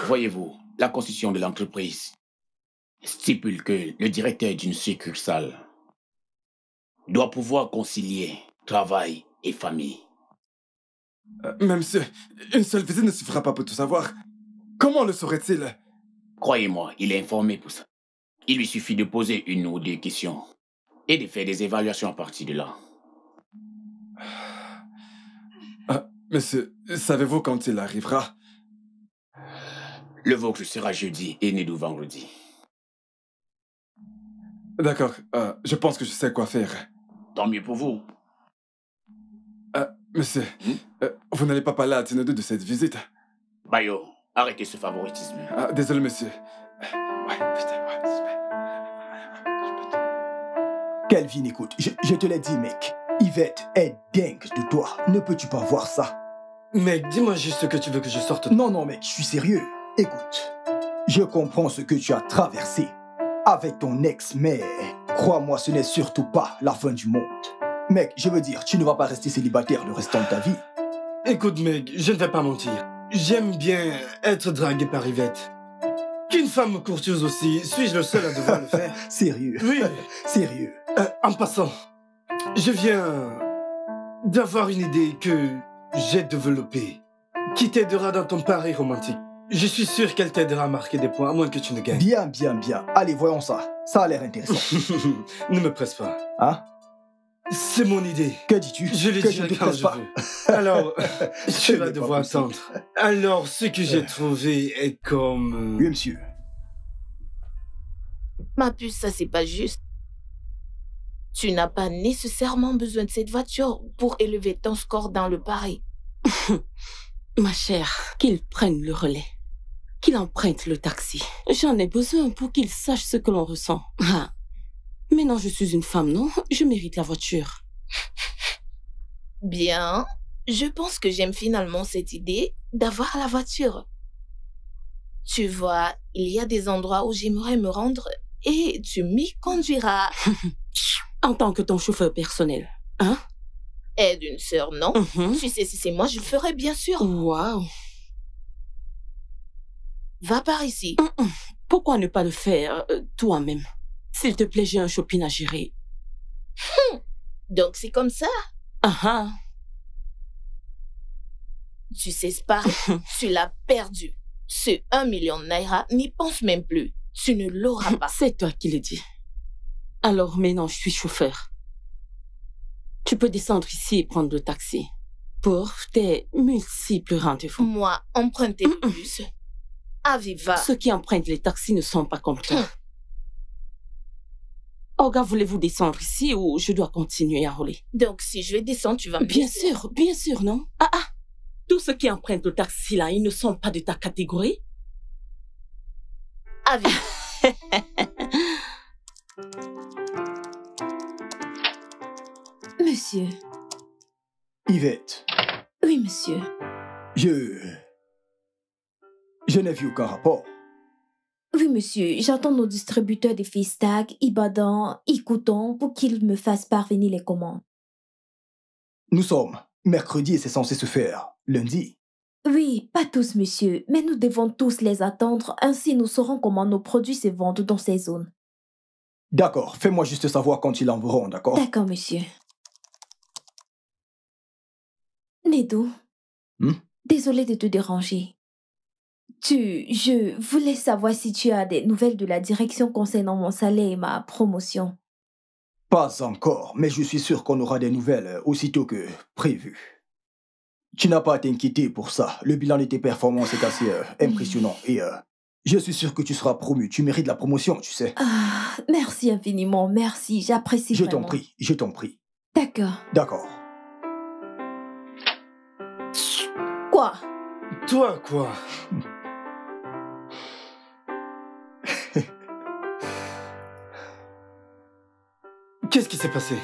Voyez-vous, la constitution de l'entreprise stipule que le directeur d'une succursale doit pouvoir concilier travail et famille. Mais monsieur, une seule visite ne suffira pas pour tout savoir. Comment le saurait-il? Croyez-moi, il est informé pour ça. Il lui suffit de poser une ou deux questions et de faire des évaluations à partir de là. Monsieur, savez-vous quand il arrivera? Le vôtre sera jeudi et Nedou vendredi. D'accord, je pense que je sais quoi faire. Tant mieux pour vous. Monsieur, vous n'allez pas parler à Tinedu de cette visite? Bayo, arrêtez ce favoritisme. Désolé, monsieur. Kelvin, écoute, je te l'ai dit, mec. Yvette est dingue de toi. Ne peux-tu pas voir ça? Mec, dis-moi juste ce que tu veux que je sorte. Non, mec, je suis sérieux. Écoute, je comprends ce que tu as traversé avec ton ex, mais crois-moi, ce n'est surtout pas la fin du monde. Mec, je veux dire, tu ne vas pas rester célibataire le restant de ta vie. Écoute, mec, je ne vais pas mentir. J'aime bien être dragué par Yvette. Qu'une femme courtieuse aussi, suis-je le seul à devoir le faire? Sérieux? Oui. Sérieux? En passant, je viens d'avoir une idée que j'ai développée qui t'aidera dans ton pari romantique. Je suis sûr qu'elle t'aidera à marquer des points, à moins que tu ne gagnes. Bien. Allez, voyons ça. Ça a l'air intéressant. Ne me presse pas. Hein? C'est mon idée. Que dis-tu? Je le dirai quand je veux. Alors, tu vas devoir attendre. Alors, ce que j'ai trouvé est comme... Oui, monsieur. Ma puce, ça c'est pas juste. Tu n'as pas nécessairement besoin de cette voiture pour élever ton score dans le pari. Ma chère, qu'il prenne le relais. Qu'il emprunte le taxi. J'en ai besoin pour qu'il sache ce que l'on ressent. Maintenant, je suis une femme, non? Je mérite la voiture. Bien. Je pense que j'aime finalement cette idée d'avoir la voiture. Tu vois, il y a des endroits où j'aimerais me rendre et tu m'y conduiras. En tant que ton chauffeur personnel, hein? Aide une sœur, non? Tu sais, si c'est moi, je le ferais bien sûr. Waouh! Va par ici. Pourquoi ne pas le faire toi-même? S'il te plaît, j'ai un shopping à gérer. Donc c'est comme ça? Tu sais, Spar, tu l'as perdu. Ce 1 million de naira, n'y pense même plus. Tu ne l'auras pas. C'est toi qui le dis. Alors maintenant, je suis chauffeur. Tu peux descendre ici et prendre le taxi. Pour tes multiples rendez-vous. Moi, emprunter le bus. Aviva. Ceux qui empruntent les taxis ne sont pas comme toi. Olga, voulez-vous descendre ici ou je dois continuer à rouler? Donc, si je vais descendre, tu vas me Bien sûr, non? Tous ceux qui empruntent le taxi là, ils ne sont pas de ta catégorie? Aviva. Monsieur. Yvette. Oui, monsieur. Je n'ai vu aucun rapport. Oui, monsieur. J'attends nos distributeurs de Fistag, Ibadan, Icouton pour qu'ils me fassent parvenir les commandes. Nous sommes mercredi et c'est censé se faire lundi. Oui, pas tous, monsieur, mais nous devons tous les attendre, ainsi nous saurons comment nos produits se vendent dans ces zones. D'accord, fais-moi juste savoir quand ils enverront, d'accord? D'accord, monsieur. Nedou, désolé de te déranger. Je voulais savoir si tu as des nouvelles de la direction concernant mon salaire et ma promotion. Pas encore, mais je suis sûr qu'on aura des nouvelles aussitôt que prévu. Tu n'as pas à t'inquiéter pour ça. Le bilan de tes performances est assez impressionnant et je suis sûr que tu seras promu. Tu mérites la promotion, tu sais. Ah, merci infiniment, merci, j'apprécie vraiment. Je t'en prie. D'accord. D'accord. Quoi? Toi, quoi? Qu'est-ce qui s'est passé?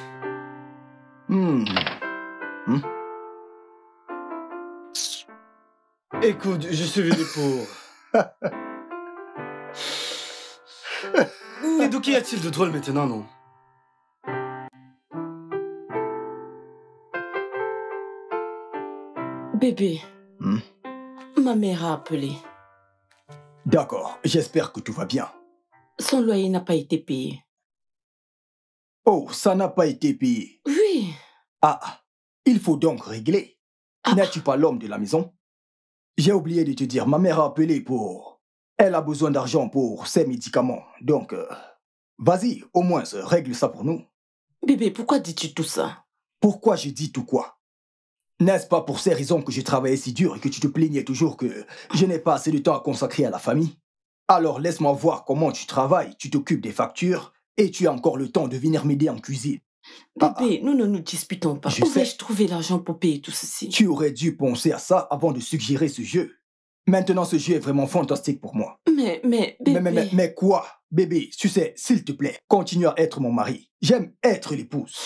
Écoute, je suis venu pour... Mais d'où qu'y a-t-il de drôle maintenant, non? Bébé, ma mère a appelé. D'accord, j'espère que tout va bien. Son loyer n'a pas été payé. Oh, ça n'a pas été payé? Oui. Ah, il faut donc régler. N'es-tu pas l'homme de la maison? J'ai oublié de te dire, ma mère a appelé pour... Elle a besoin d'argent pour ses médicaments. Donc, vas-y, au moins, règle ça pour nous. Bébé, pourquoi dis-tu tout ça? Pourquoi je dis tout quoi? N'est-ce pas pour ces raisons que je travaillais si dur et que tu te plaignais toujours que je n'ai pas assez de temps à consacrer à la famille? Alors laisse-moi voir comment tu travailles, tu t'occupes des factures et tu as encore le temps de venir m'aider en cuisine. Bébé, nous ne nous disputons pas. Où vais-je trouver l'argent pour payer tout ceci? Tu aurais dû penser à ça avant de suggérer ce jeu. Maintenant, ce jeu est vraiment fantastique pour moi. Mais, bébé... Mais quoi? Bébé, tu sais, s'il te plaît, continue à être mon mari. J'aime être l'épouse.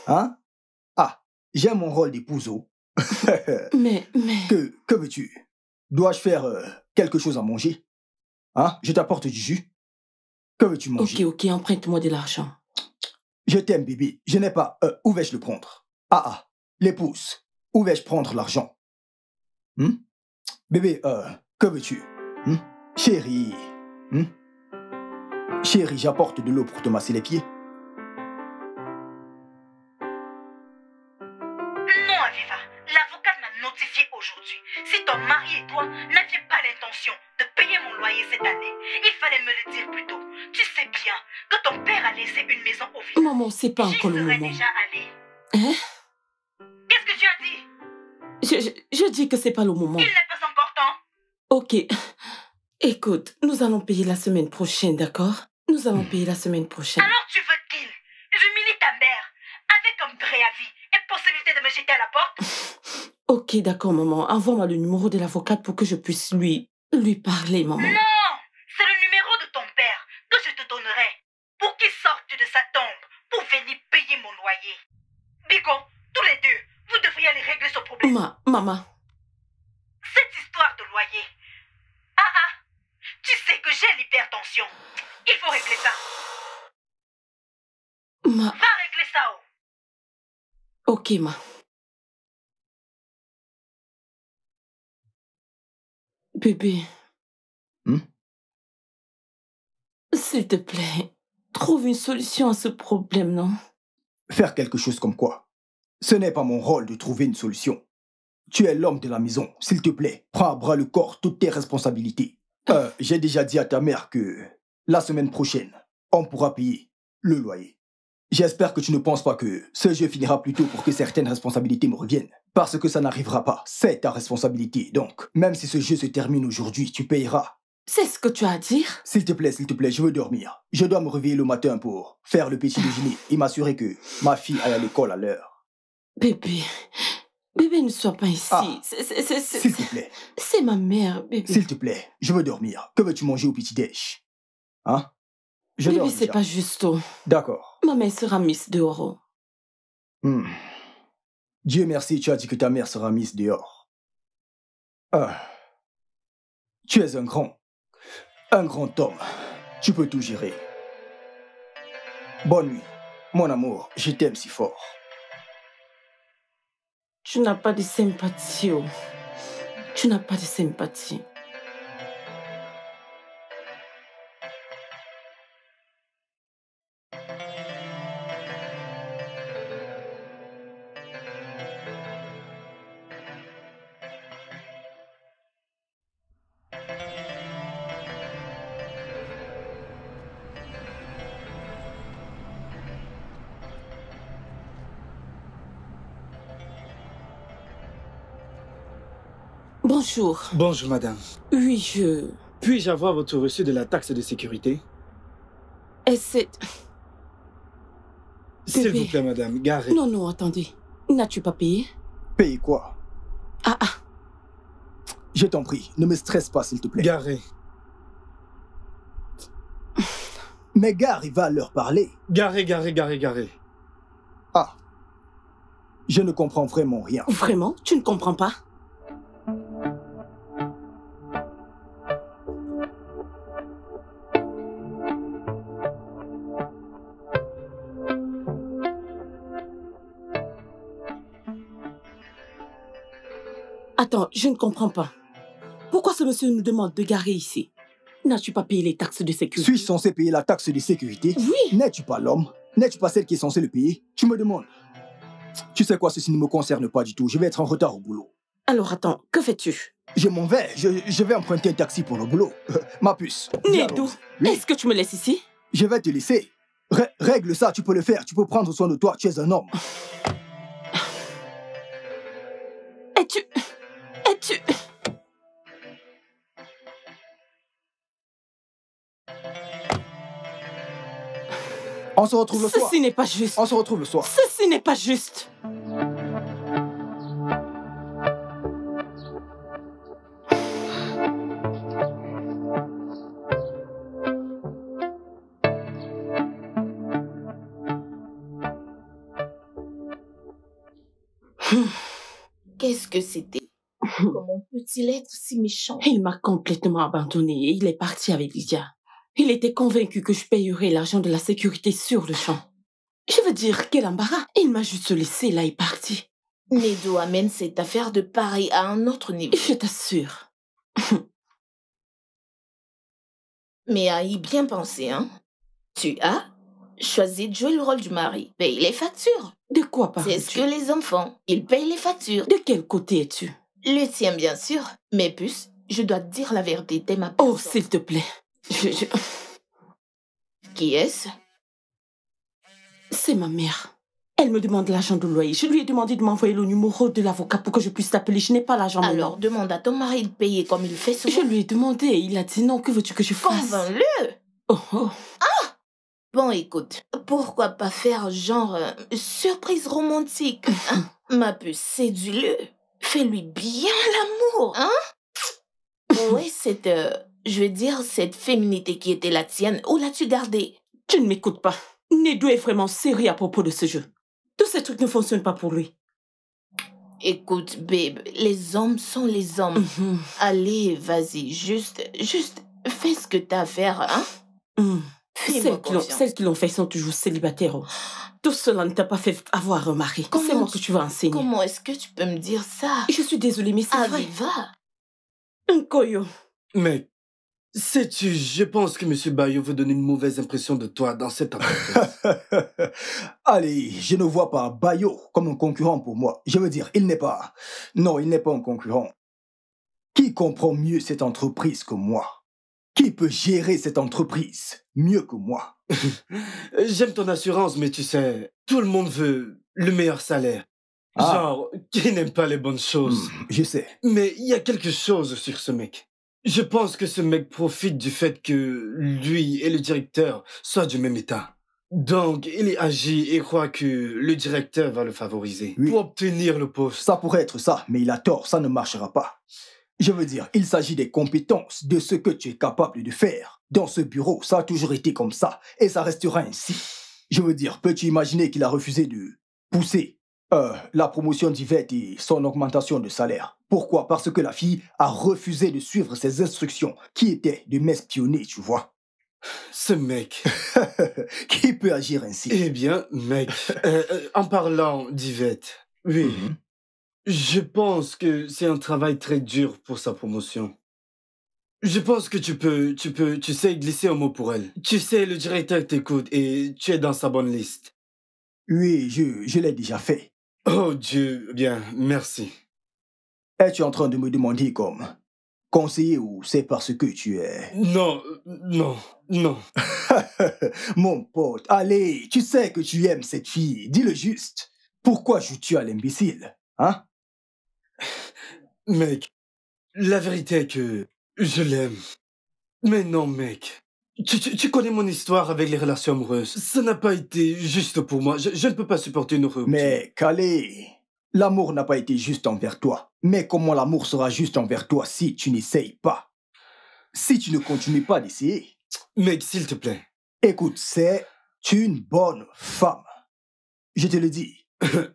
Hein? Ah, j'aime mon rôle d'épouse. mais... Que veux-tu? Dois-je faire quelque chose à manger? Hein? Je t'apporte du jus? Que veux-tu manger? Ok, emprunte-moi de l'argent. Je t'aime, bébé. Je n'ai pas... où vais-je le prendre? L'épouse. Où vais-je prendre l'argent? Bébé, que veux-tu? Chérie. Chérie, j'apporte de l'eau pour te masser les pieds. Non, Aviva. L'avocate m'a notifié aujourd'hui. Si ton mari et toi n'aviez pas l'intention de payer mon loyer cette année, il fallait me le dire plus tôt. Tu sais bien que ton père a laissé une maison au vide. Maman, c'est pas encore le moment. Déjà allé. Hein? Qu'est-ce que tu as dit? Je dis que c'est pas le moment. Il n'est pas encore temps. Ok. Écoute, nous allons payer la semaine prochaine, d'accord? Nous allons payer la semaine prochaine. Alors tu veux qu'il j'humilie ta mère avec un préavis et possibilité de me jeter à la porte? Ok, d'accord, maman. Envoie-moi le numéro de l'avocate pour que je puisse lui parler, maman. Non! C'est le numéro de ton père que je te donnerai pour qu'il sorte de sa tombe pour venir payer mon loyer. Biko, tous les deux, vous devriez aller régler ce problème. Maman. Cette histoire de loyer. Tu sais que j'ai l'hypertension. Il faut régler ça. Va régler ça. Ok, Bébé. S'il te plaît, trouve une solution à ce problème, non? Faire quelque chose comme quoi? Ce n'est pas mon rôle de trouver une solution. Tu es l'homme de la maison. S'il te plaît, prends à bras le corps toutes tes responsabilités. J'ai déjà dit à ta mère que la semaine prochaine, on pourra payer le loyer. J'espère que tu ne penses pas que ce jeu finira plus tôt pour que certaines responsabilités me reviennent. Parce que ça n'arrivera pas. C'est ta responsabilité. Donc, même si ce jeu se termine aujourd'hui, tu payeras. C'est ce que tu as à dire? S'il te plaît, je veux dormir. Je dois me réveiller le matin pour faire le petit déjeuner et m'assurer que ma fille aille à l'école à l'heure. Bébé, ne sois pas ici. Ah, s'il te plaît. C'est ma mère, bébé. S'il te plaît, je veux dormir. Que veux-tu manger au petit-déj? Hein? Bébé, c'est pas juste. D'accord. Ma mère sera mise dehors. Dieu merci, tu as dit que ta mère sera mise dehors. Ah. Tu es un grand homme. Tu peux tout gérer. Bonne nuit. Mon amour, je t'aime si fort. Tu n'as pas de sympathie. Oh. Tu n'as pas de sympathie. Bonjour. Bonjour, madame. Oui, Puis-je avoir votre reçu de la taxe de sécurité? Et c'est... S'il vous plaît, madame, garez. Non, attendez. N'as-tu pas payé? Payer quoi? Ah. Je t'en prie, ne me stresse pas, s'il te plaît. Garez. Mais gare, il va leur parler. Garez. Ah. Je ne comprends vraiment rien. Vraiment? Tu ne comprends pas? Attends, je ne comprends pas. Pourquoi ce monsieur nous demande de garer ici? N'as-tu pas payé les taxes de sécurité? Suis-je censé payer la taxe de sécurité? Oui. N'es-tu pas l'homme? N'es-tu pas celle qui est censée le payer? Tu me demandes. Tu sais quoi, ceci ne me concerne pas du tout. Je vais être en retard au boulot. Alors attends, que fais-tu? Je m'en vais. Je vais emprunter un taxi pour le boulot. Ma puce. Nedou, est-ce que tu me laisses ici? Je vais te laisser. Règle ça, tu peux le faire. Tu peux prendre soin de toi. Tu es un homme. Es-tu... On se retrouve le soir. Ceci n'est pas juste. On se retrouve le soir. Ceci n'est pas juste. Qu'est-ce que c'était? Comment peut-il être si méchant? Il m'a complètement abandonné et il est parti avec Lydia. Il était convaincu que je payerais l'argent de la sécurité sur le champ. Je veux dire, quel embarras. Il m'a juste laissé là et parti. Nedou amène cette affaire de Paris à un autre niveau. Je t'assure. Mais à y bien penser, hein? Tu as choisi de jouer le rôle du mari. Paye les factures. De quoi parles-tu? C'est ce que les enfants, ils payent les factures. De quel côté es-tu? Le tien, bien sûr. Mais puce, je dois te dire la vérité, t'es ma Oh, personne. s'il te plaît. Qui est-ce? C'est ma mère. Elle me demande l'argent de loyer. Je lui ai demandé de m'envoyer le numéro de l'avocat pour que je puisse t'appeler. Je n'ai pas l'argent maintenant. Alors demande à ton mari de payer comme il fait souvent. Je lui ai demandé et il a dit non. Que veux-tu que je fasse? Convainc-le. Oh. Ah! Bon, écoute, pourquoi pas faire genre surprise romantique, hein? Ma puce, séduis-le. Fais-lui bien l'amour, hein? Ouais, cette, je veux dire, cette féminité qui était la tienne, où l'as-tu gardée? Tu ne m'écoutes pas. Nedou est vraiment sérieux à propos de ce jeu. Tous ces trucs ne fonctionnent pas pour lui. Écoute, babe, les hommes sont les hommes. Allez, vas-y, juste fais ce que t'as à faire, hein? Celles qui l'ont fait sont toujours célibataires. Tout cela ne t'a pas fait avoir un mari. C'est moi que tu vas enseigner. Comment est-ce que tu peux me dire ça? Je suis désolée, mais c'est vrai. Aviva. Un coyo. Mais, sais-tu, je pense que M. Bayo veut donner une mauvaise impression de toi dans cette entreprise. Allez, je ne vois pas Bayo comme un concurrent pour moi. Je veux dire, il n'est pas... Non, il n'est pas un concurrent. Qui comprend mieux cette entreprise que moi? Qui peut gérer cette entreprise mieux que moi. J'aime ton assurance, mais tu sais, tout le monde veut le meilleur salaire. Genre, qui n'aime pas les bonnes choses. Je sais. Mais il y a quelque chose sur ce mec. Je pense que ce mec profite du fait que lui et le directeur soient du même état. Donc, il agit et croit que le directeur va le favoriser pour obtenir le poste. Ça pourrait être ça, mais il a tort, ça ne marchera pas. Je veux dire, il s'agit des compétences, de ce que tu es capable de faire. Dans ce bureau, ça a toujours été comme ça, et ça restera ainsi. Je veux dire, peux-tu imaginer qu'il a refusé de pousser la promotion d'Yvette et son augmentation de salaire? Pourquoi? Parce que la fille a refusé de suivre ses instructions, qui étaient de m'espionner, tu vois. Ce mec... Qui peut agir ainsi? Eh bien, mec, en parlant d'Yvette, oui, je pense que c'est un travail très dur pour sa promotion. Je pense que tu sais glisser un mot pour elle. Tu sais, le directeur t'écoute et tu es dans sa bonne liste. Oui, je l'ai déjà fait. Oh Dieu, bien, merci. Es-tu en train de me demander comme conseiller ou c'est parce que tu es... Non. Mon pote, allez, tu sais que tu aimes cette fille, dis-le juste. Pourquoi joues-tu à l'imbécile, hein? Mec, la vérité est que je l'aime. Mais non, mec. Tu connais mon histoire avec les relations amoureuses. Ça n'a pas été juste pour moi. Je ne peux pas supporter une rupture. Mais, allez, l'amour n'a pas été juste envers toi. Mais comment l'amour sera juste envers toi si tu n'essayes pas? Si tu ne continues pas d'essayer? Mec, s'il te plaît. Écoute, c'est une bonne femme. Je te le dis.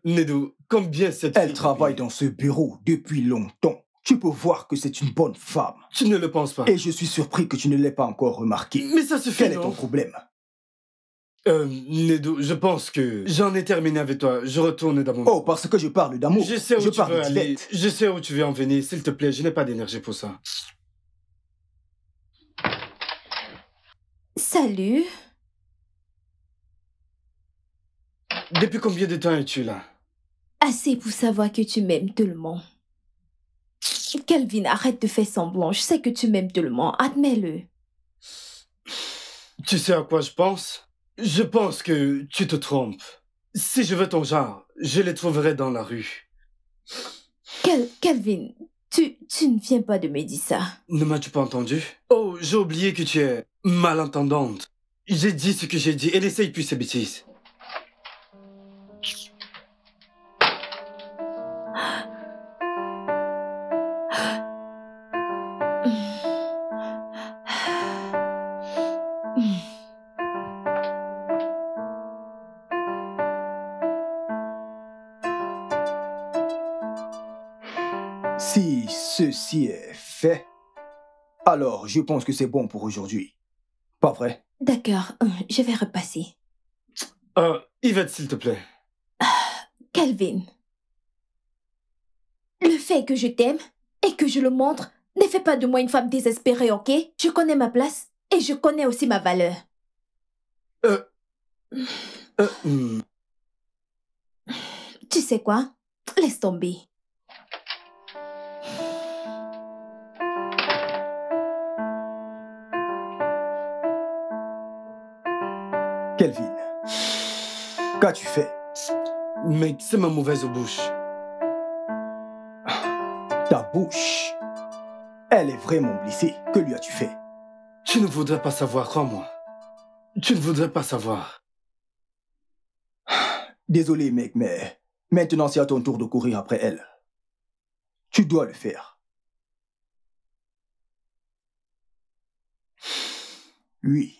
Nedou, combien cette Elle travaille dans ce bureau depuis longtemps. Tu peux voir que c'est une bonne femme. Tu ne le penses pas? Et je suis surpris que tu ne l'aies pas encore remarqué. Mais ça suffit, Quel est ton problème? Nedou, je pense que j'en ai terminé avec toi. Je retourne dans mon... Oh, parce que je parle d'amour. Je sais où tu veux aller. Je sais où tu veux en venir. S'il te plaît, je n'ai pas d'énergie pour ça. Salut. Depuis combien de temps es-tu là? Assez pour savoir que tu m'aimes tellement. Kelvin, arrête de faire semblant. Je sais que tu m'aimes tellement. Admets-le. Tu sais à quoi je pense? Je pense que tu te trompes. Si je veux ton genre, je les trouverai dans la rue. Kelvin, tu ne viens pas de me dire ça. Ne m'as-tu pas entendu? Oh, j'ai oublié que tu es malentendante. J'ai dit ce que j'ai dit et n'essaye plus ces bêtises. Si ceci est fait, alors je pense que c'est bon pour aujourd'hui. Pas vrai? D'accord, je vais repasser. Yvette, s'il te plaît. Kelvin, le fait que je t'aime et que je le montre ne fait pas de moi une femme désespérée, ok? Je connais ma place et je connais aussi ma valeur. Tu sais quoi? Laisse tomber. Kelvin, qu'as-tu fait? Mec, c'est ma mauvaise bouche. Ta bouche, elle est vraiment blessée. Que lui as-tu fait? Tu ne voudrais pas savoir, crois-moi. Tu ne voudrais pas savoir. Désolé, mec, mais maintenant c'est à ton tour de courir après elle. Tu dois le faire. Oui.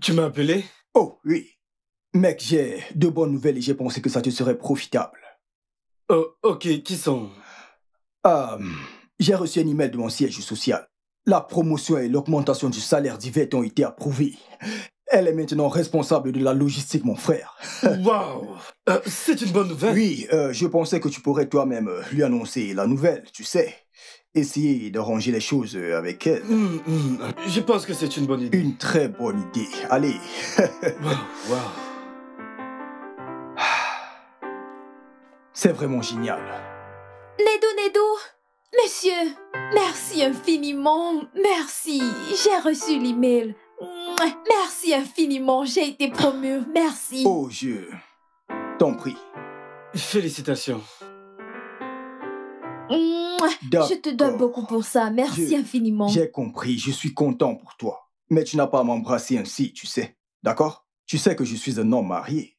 Tu m'as appelé? Oh, oui. Mec, j'ai de bonnes nouvelles et j'ai pensé que ça te serait profitable. Oh, ok, qui sont? J'ai reçu un email de mon siège social. La promotion et l'augmentation du salaire d'Yvette ont été approuvées. Elle est maintenant responsable de la logistique, mon frère. Waouh! C'est une bonne nouvelle. Oui, je pensais que tu pourrais toi-même lui annoncer la nouvelle, tu sais. Essayer d'arranger les choses avec elle. Je pense que c'est une bonne idée. Une très bonne idée. Allez. Waouh. C'est vraiment génial. Nedou, monsieur, merci infiniment, merci, j'ai reçu l'email. Merci infiniment, j'ai été promue, merci. Oh, je t'en prie. Félicitations. Je te dois beaucoup pour ça, merci infiniment. J'ai compris, je suis content pour toi. Mais tu n'as pas à m'embrasser ainsi, tu sais. D'accord? Tu sais que je suis un homme marié.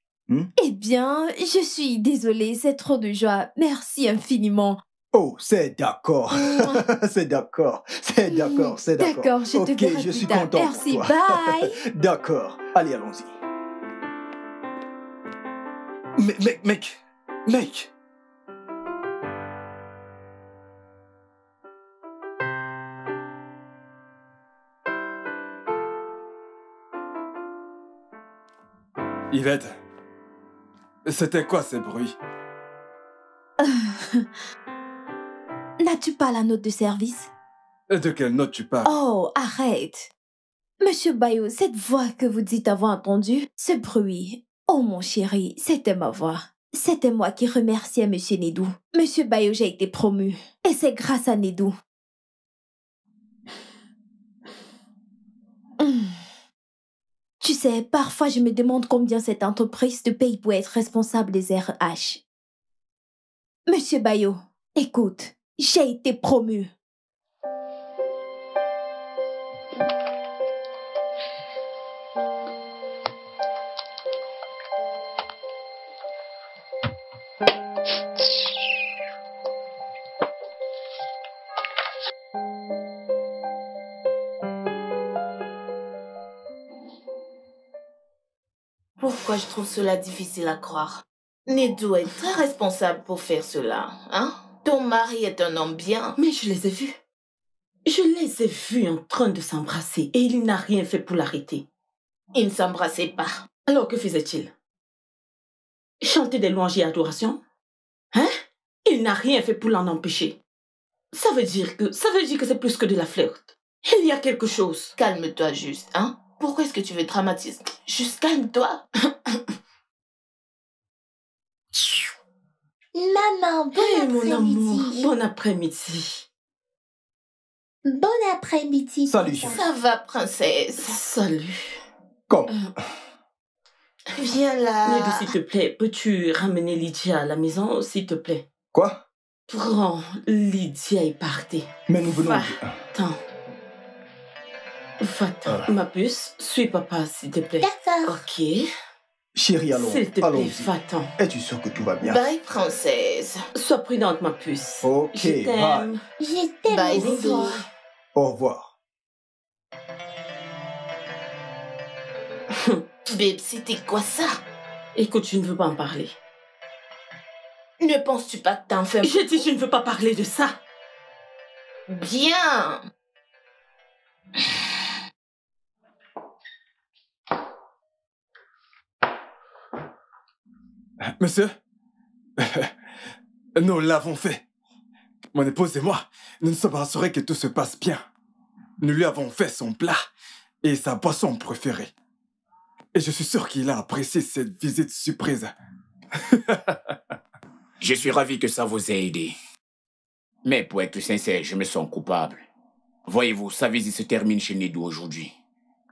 Eh bien, je suis désolée, c'est trop de joie. Merci infiniment. Oh, c'est d'accord. C'est d'accord. D'accord, je te verrai je suis plus tard. content Merci, pour toi. bye. D'accord. Allez, allons-y. Mec. Yvette, c'était quoi ces bruits? N'as-tu pas la note de service? De quelle note tu parles? Oh, arrête. Monsieur Bayo, cette voix que vous dites avoir entendue, ce bruit. Oh mon chéri, c'était ma voix. C'était moi qui remerciais Monsieur Nedou. Monsieur Bayo, j'ai été promu. Et c'est grâce à Nedou. Tu sais, parfois je me demande combien cette entreprise te paye pour être responsable des RH. Monsieur Bayo, écoute, j'ai été promu. Pourquoi je trouve cela difficile à croire? Nedou est très responsable pour faire cela, hein? Ton mari est un homme bien. Mais je les ai vus. Je les ai vus en train de s'embrasser et il n'a rien fait pour l'arrêter. Il ne s'embrassait pas. Alors que faisait-il? Chanter des louanges et adorations? Hein? Il n'a rien fait pour l'en empêcher. Ça veut dire que c'est plus que de la flirt. Il y a quelque chose. Calme-toi juste, hein? Pourquoi est-ce que tu veux dramatiser? Juste calme-toi. Maman, bon Hey, après-midi. mon amour, bon après-midi. Bon après-midi. Salut, papa. Ça va, princesse. Salut. Comme. Viens là. Nedou, s'il te plaît, peux-tu ramener Lydia à la maison, s'il te plaît? Quoi? Prends Lydia et partez. Mais nous venons... Va-t'en. Va-t'en. Ma puce, suis papa, s'il te plaît. D'accord. Ok. Chérie, allons. S'il te plaît, allons-y. va-t'en. Es-tu sûre que tout va bien? Bye, princesse. Sois prudente, ma puce. Ok, Je t'aime. Je t'aime Bye, aussi. Nedou. Au revoir. Babe, c'était quoi ça? Écoute, je ne veux pas en parler. Ne penses-tu pas que t'en fais un peu? J'ai dit je ne veux pas parler de ça. Bien. Monsieur, nous l'avons fait. Mon épouse et moi, nous nous sommes rassurés que tout se passe bien. Nous lui avons fait son plat et sa boisson préférée. Et je suis sûr qu'il a apprécié cette visite surprise. Je suis ravi que ça vous ait aidé. Mais pour être sincère, je me sens coupable. Voyez-vous, sa visite se termine chez Nedou aujourd'hui.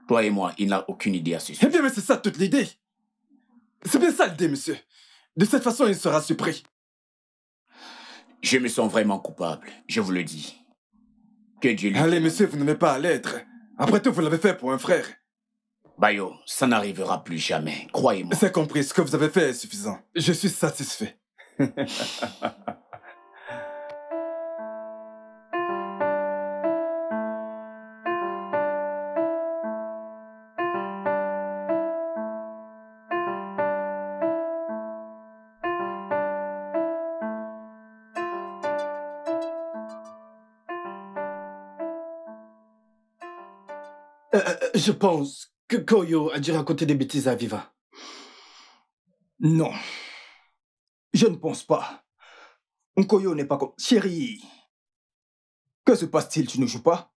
Toi et moi, il n'a aucune idée à ce sujet. Eh bien, mais c'est ça toute l'idée. C'est bien ça l'idée, monsieur. De cette façon, il sera surpris. Je me sens vraiment coupable, je vous le dis. Que Dieu lui... Allez, monsieur, vous n'aimez pas à l'être. Après tout, vous l'avez fait pour un frère. Bayo, ça n'arrivera plus jamais, croyez-moi. C'est compris, ce que vous avez fait est suffisant. Je suis satisfait. Je pense que Koyo a dû raconter des bêtises à Viva. Non. Je ne pense pas. Nkoyo n'est pas comme... Chérie, que se passe-t-il? Tu ne joues pas?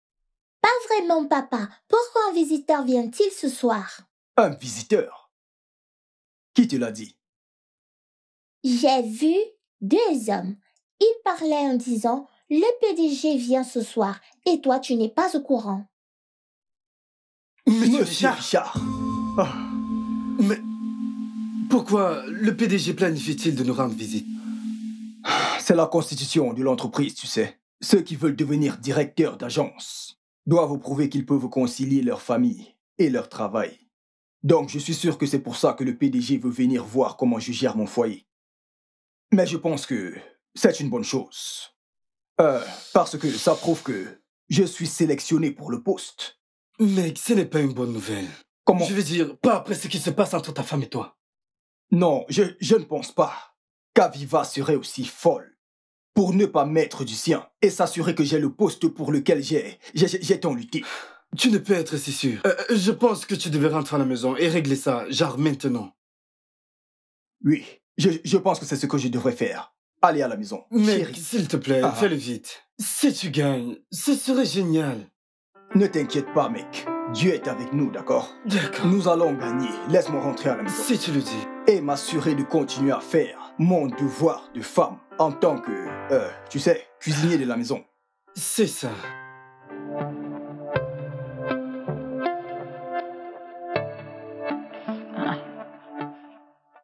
Pas vraiment, papa. Pourquoi un visiteur vient-il ce soir? Un visiteur? Qui te l'a dit? J'ai vu 2 hommes. Ils parlaient en disant « Le PDG vient ce soir et toi, tu n'es pas au courant. » Monsieur Richard. Ah. Mais pourquoi le PDG planifie-t-il de nous rendre visite? C'est la constitution de l'entreprise, tu sais. Ceux qui veulent devenir directeurs d'agence doivent prouver qu'ils peuvent concilier leur famille et leur travail. Donc, je suis sûr que c'est pour ça que le PDG veut venir voir comment je gère mon foyer. Mais je pense que c'est une bonne chose. Parce que ça prouve que je suis sélectionné pour le poste. Mec, ce n'est pas une bonne nouvelle. Comment? Je veux dire, pas après ce qui se passe entre ta femme et toi. Non, je ne pense pas qu'Aviva serait aussi folle pour ne pas mettre du sien et s'assurer que j'ai le poste pour lequel j'ai tant lutté. Tu ne peux être si sûr. Je pense que tu devais rentrer à la maison et régler ça, genre maintenant. Oui, je pense que c'est ce que je devrais faire. Aller à la maison. Mec, s'il te plaît, fais-le vite. Si tu gagnes, ce serait génial. Ne t'inquiète pas, mec. Dieu est avec nous, d'accord? D'accord. Nous allons gagner. Laisse-moi rentrer à la maison. Si tu le dis. Et m'assurer de continuer à faire mon devoir de femme en tant que, tu sais, cuisinier de la maison. C'est ça.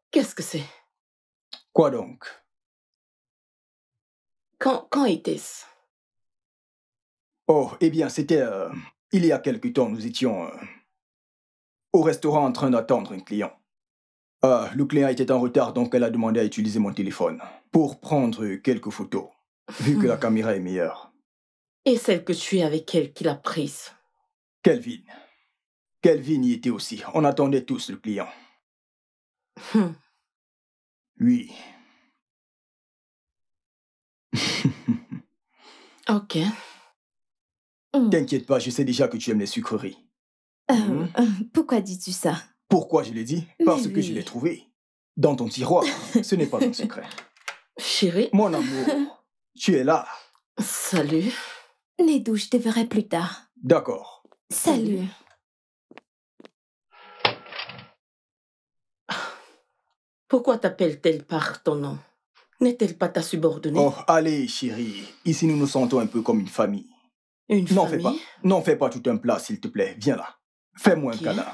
Qu'est-ce que c'est? Quoi donc? Quand était-ce? Oh, eh bien, c'était... il y a quelque temps, nous étions au restaurant en train d'attendre un client. Le client était en retard, donc elle a demandé à utiliser mon téléphone pour prendre quelques photos, vu que la caméra est meilleure. Et celle que tu es avec elle qui l'a prise? Kelvin. Kelvin y était aussi. On attendait tous le client. Oui. Ok. T'inquiète pas, je sais déjà que tu aimes les sucreries. Pourquoi dis-tu ça? Pourquoi je l'ai dit? Parce que je l'ai trouvé. Dans ton tiroir. Ce n'est pas un secret. Chérie. Mon amour, tu es là. Salut. Nedou, je te verrai plus tard. D'accord. Salut. Pourquoi t'appelle-t-elle par ton nom? N'est-elle pas ta subordonnée? Oh, allez, chérie. Ici, nous nous sentons un peu comme une famille. Une famille? N'en fais pas tout un plat, s'il te plaît. Viens là. Fais-moi un câlin.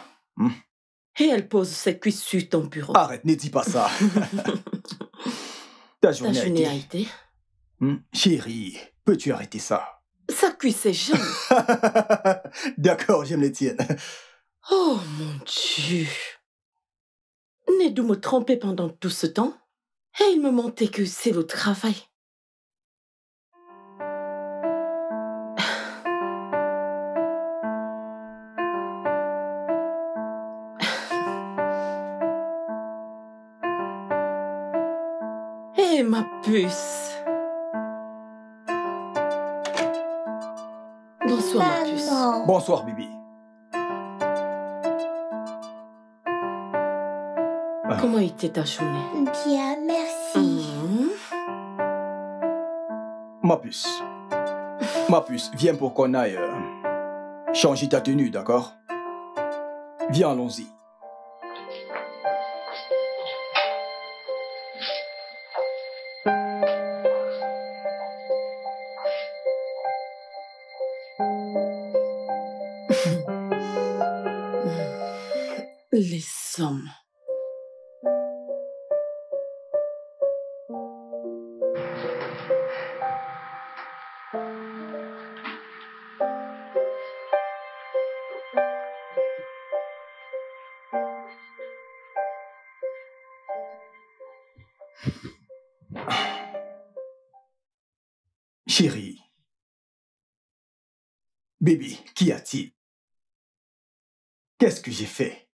Et elle pose ses cuisses sur ton bureau. Arrête, ne dis pas ça. Ta journée a été? Chérie, peux-tu arrêter ça? Sa cuisse est jeune. D'accord, j'aime les tiennes. Oh mon Dieu. Nedou me trompait pendant tout ce temps et il me mentait que c'est le travail. Hé, ma puce. Bonsoir, ma puce. Bonsoir, bébé. Comment était ta journée? Bien, merci. Ma puce, viens pour qu'on aille changer ta tenue, d'accord? Viens, allons-y. Les hommes. Chérie. Bébé, qu'y a-t-il? Qu'est-ce que j'ai fait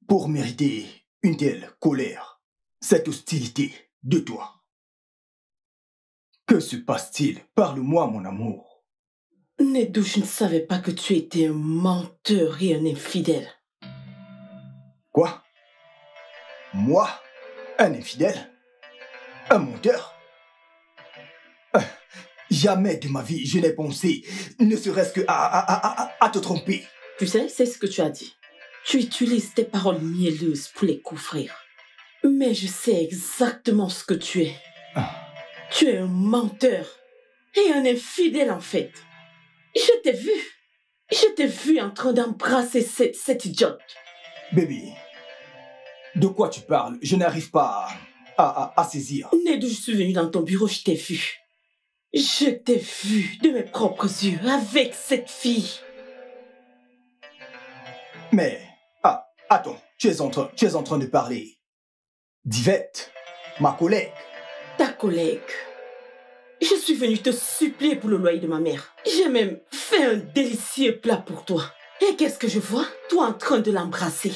pour mériter une telle colère, cette hostilité de toi? Que se passe-t-il? Parle-moi, mon amour. Nedou, je ne savais pas que tu étais un menteur et un infidèle. Quoi? Moi? Un infidèle? Un menteur? Jamais de ma vie je n'ai pensé, ne serait-ce que à te tromper. Tu sais, c'est ce que tu as dit. Tu utilises tes paroles mielleuses pour les couvrir. Mais je sais exactement ce que tu es. Tu es un menteur et un infidèle en fait. Je t'ai vu. Je t'ai vu en train d'embrasser cette idiote. Baby, de quoi tu parles? Je n'arrive pas à saisir. Nedou, je suis venue dans ton bureau, je t'ai vu. Je t'ai vu de mes propres yeux avec cette fille. Mais, attends, tu es en train de parler d'Yvette, ma collègue. Ta collègue. Je suis venue te supplier pour le loyer de ma mère. J'ai même fait un délicieux plat pour toi. Et qu'est-ce que je vois? Toi en train de l'embrasser.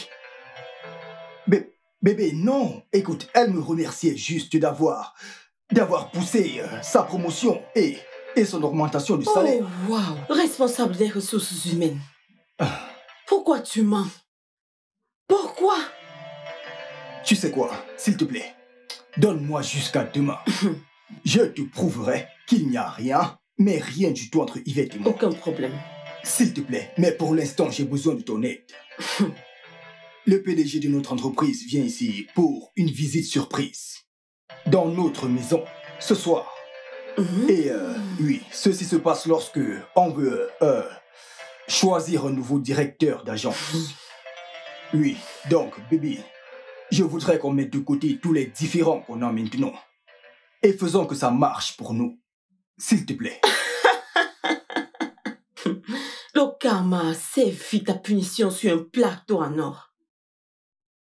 Bébé, non. Écoute, elle me remerciait juste d'avoir poussé sa promotion et son augmentation de salaire. Oh, waouh. Responsable des ressources humaines. Pourquoi tu mens? Pourquoi? Tu sais quoi, s'il te plaît, donne-moi jusqu'à demain. Je te prouverai qu'il n'y a rien, mais rien du tout entre Yvette et moi. Aucun problème. S'il te plaît, mais pour l'instant, j'ai besoin de ton aide. Le PDG de notre entreprise vient ici pour une visite surprise. Dans notre maison, ce soir. Et oui, ceci se passe lorsque on veut choisir un nouveau directeur d'agence. Oui, donc, baby, je voudrais qu'on mette de côté tous les différends qu'on a maintenant. Et faisons que ça marche pour nous. S'il te plaît. Le karma sévit ta punition sur un plateau en or.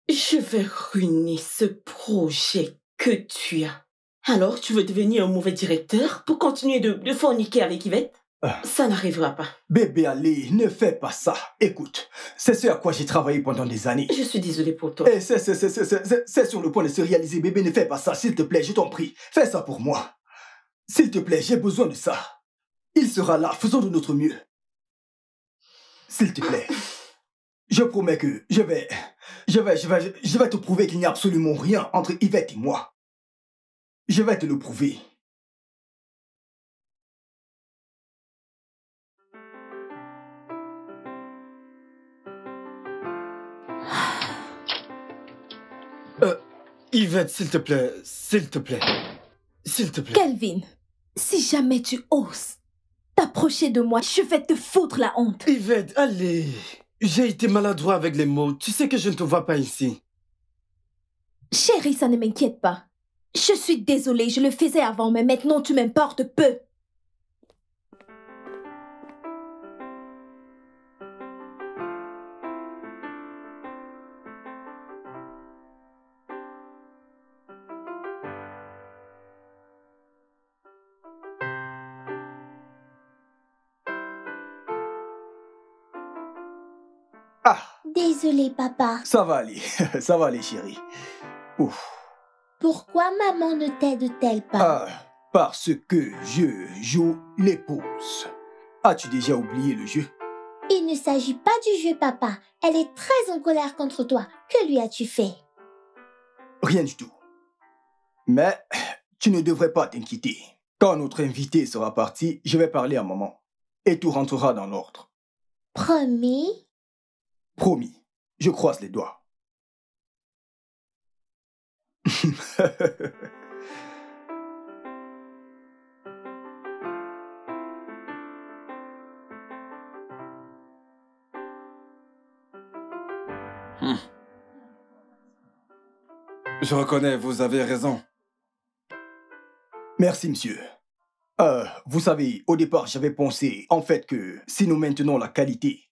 Je vais ruiner ce projet que tu as. Alors, tu veux devenir un mauvais directeur pour continuer de forniquer avec Yvette? Ça n'arrivera pas. Bébé Ali, ne fais pas ça. Écoute, c'est ce à quoi j'ai travaillé pendant des années. Je suis désolée pour toi. Et c'est sur le point de se réaliser. Bébé, ne fais pas ça, s'il te plaît, je t'en prie. Fais ça pour moi. S'il te plaît, j'ai besoin de ça. Il sera là, faisons de notre mieux. S'il te plaît. Je promets que je vais te prouver qu'il n'y a absolument rien entre Yvette et moi. Je vais te le prouver. Yvette, s'il te plaît, s'il te plaît, s'il te plaît. Kelvin, si jamais tu oses t'approcher de moi, je vais te foutre la honte. Yvette, allez. J'ai été maladroit avec les mots. Tu sais que je ne te vois pas ici. Chérie, ça ne m'inquiète pas. Je suis désolée, je le faisais avant, mais maintenant tu m'importes peu. Désolée, papa. Ça va aller, ça va aller, chérie. Ouf. Pourquoi maman ne t'aide-t-elle pas? Parce que je joue l'épouse. As-tu déjà oublié le jeu? Il ne s'agit pas du jeu, papa. Elle est très en colère contre toi. Que lui as-tu fait? Rien du tout. Mais tu ne devrais pas t'inquiéter. Quand notre invité sera parti, je vais parler à maman. Et tout rentrera dans l'ordre. Promis? Promis. Je croise les doigts. Je reconnais, vous avez raison. Merci, monsieur. Vous savez, au départ, j'avais pensé, en fait, que si nous maintenons la qualité,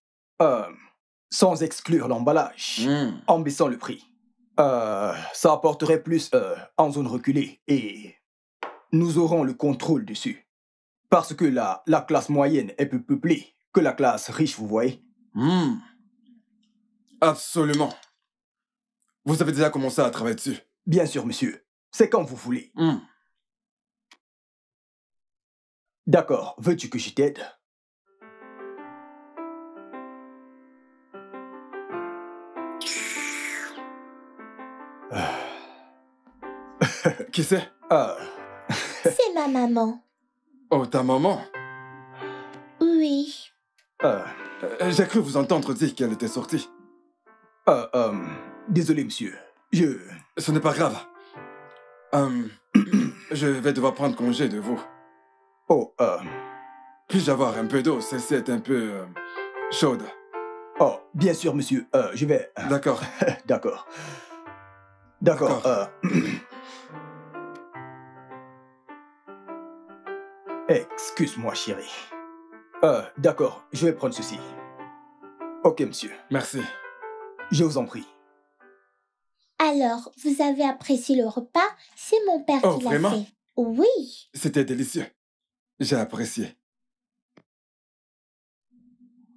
sans exclure l'emballage, en baissant le prix, ça apporterait plus en zone reculée et nous aurons le contrôle dessus. Parce que la classe moyenne est peu peuplée que la classe riche, vous voyez. Absolument. Vous avez déjà commencé à travailler dessus? Bien sûr, monsieur. C'est quand vous voulez. D'accord. Veux-tu que je t'aide? Qui c'est? C'est ma maman. Oh, ta maman? Oui. J'ai cru vous entendre dire qu'elle était sortie. Désolé, monsieur. Ce n'est pas grave. Je vais devoir prendre congé de vous. Puis-je avoir un peu d'eau? Celle-ci est un peu chaude. Oh, bien sûr, monsieur. Je vais... D'accord. D'accord. D'accord. Excuse-moi, chérie. D'accord, je vais prendre ceci. Ok, monsieur. Merci. Je vous en prie. Alors, vous avez apprécié le repas? C'est mon père qui l'a vraiment? fait. Oui. C'était délicieux. J'ai apprécié.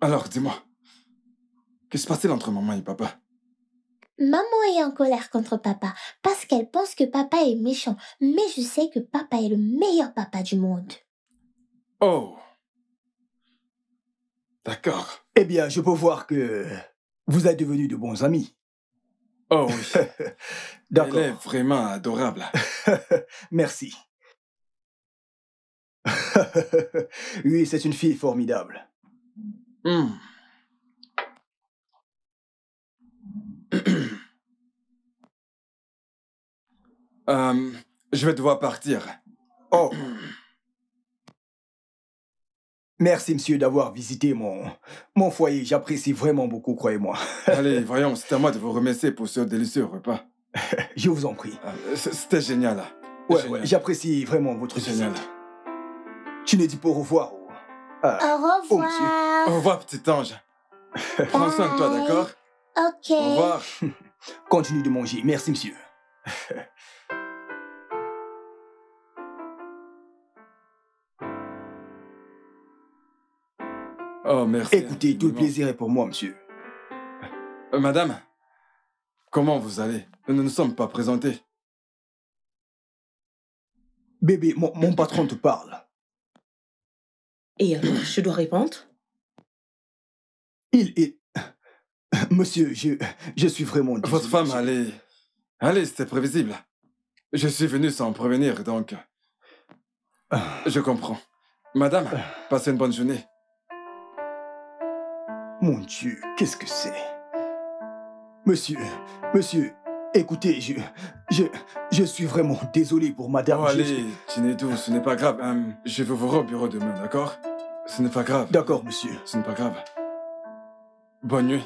Alors, dis-moi, que se passe-t-il entre maman et papa? Maman est en colère contre papa parce qu'elle pense que papa est méchant. Mais je sais que papa est le meilleur papa du monde. Oh. D'accord. Eh bien, je peux voir que vous êtes devenus de bons amis. Oh oui. D'accord. Elle est vraiment adorable. Merci. Oui, c'est une fille formidable. Je vais devoir partir. Oh. Merci, monsieur, d'avoir visité mon foyer. J'apprécie vraiment beaucoup, croyez-moi. Allez, voyons, c'est à moi de vous remercier pour ce délicieux repas. Je vous en prie. C'était génial. Ouais, j'apprécie vraiment votre génial. visite. Tu ne dis pas au revoir. Au revoir. Oh, monsieur. Au revoir, petit ange. Prends soin de toi, d'accord? Ok. Au revoir. Continue de manger. Merci, monsieur. Oh, merci. Écoutez, tout le plaisir est pour moi, monsieur. Madame, comment vous allez? Nous ne nous sommes pas présentés. Bébé, mon patron te parle. Et alors, je dois répondre? Monsieur, je suis vraiment désolé. Votre femme, allez, c'était prévisible. Je suis venu sans prévenir, donc... Je comprends. Madame, passez une bonne journée. Mon Dieu, qu'est-ce que c'est? Monsieur, écoutez, je suis vraiment désolé pour madame. Oh, allez, Tinedou, ce n'est pas grave. Je vais vous voir au bureau demain, d'accord? Ce n'est pas grave. D'accord, monsieur. Ce n'est pas grave. Bonne nuit.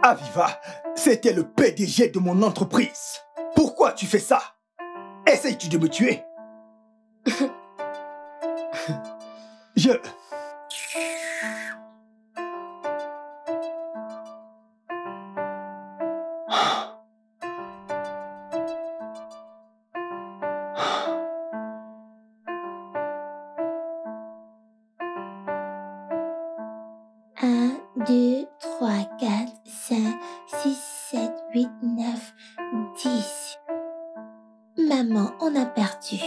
Aviva, c'était le PDG de mon entreprise. Pourquoi tu fais ça? Essayes-tu de me tuer? Un, 2, 3, 4, 5, 6, 7, 8, 9, 10. Maman, on a perdu.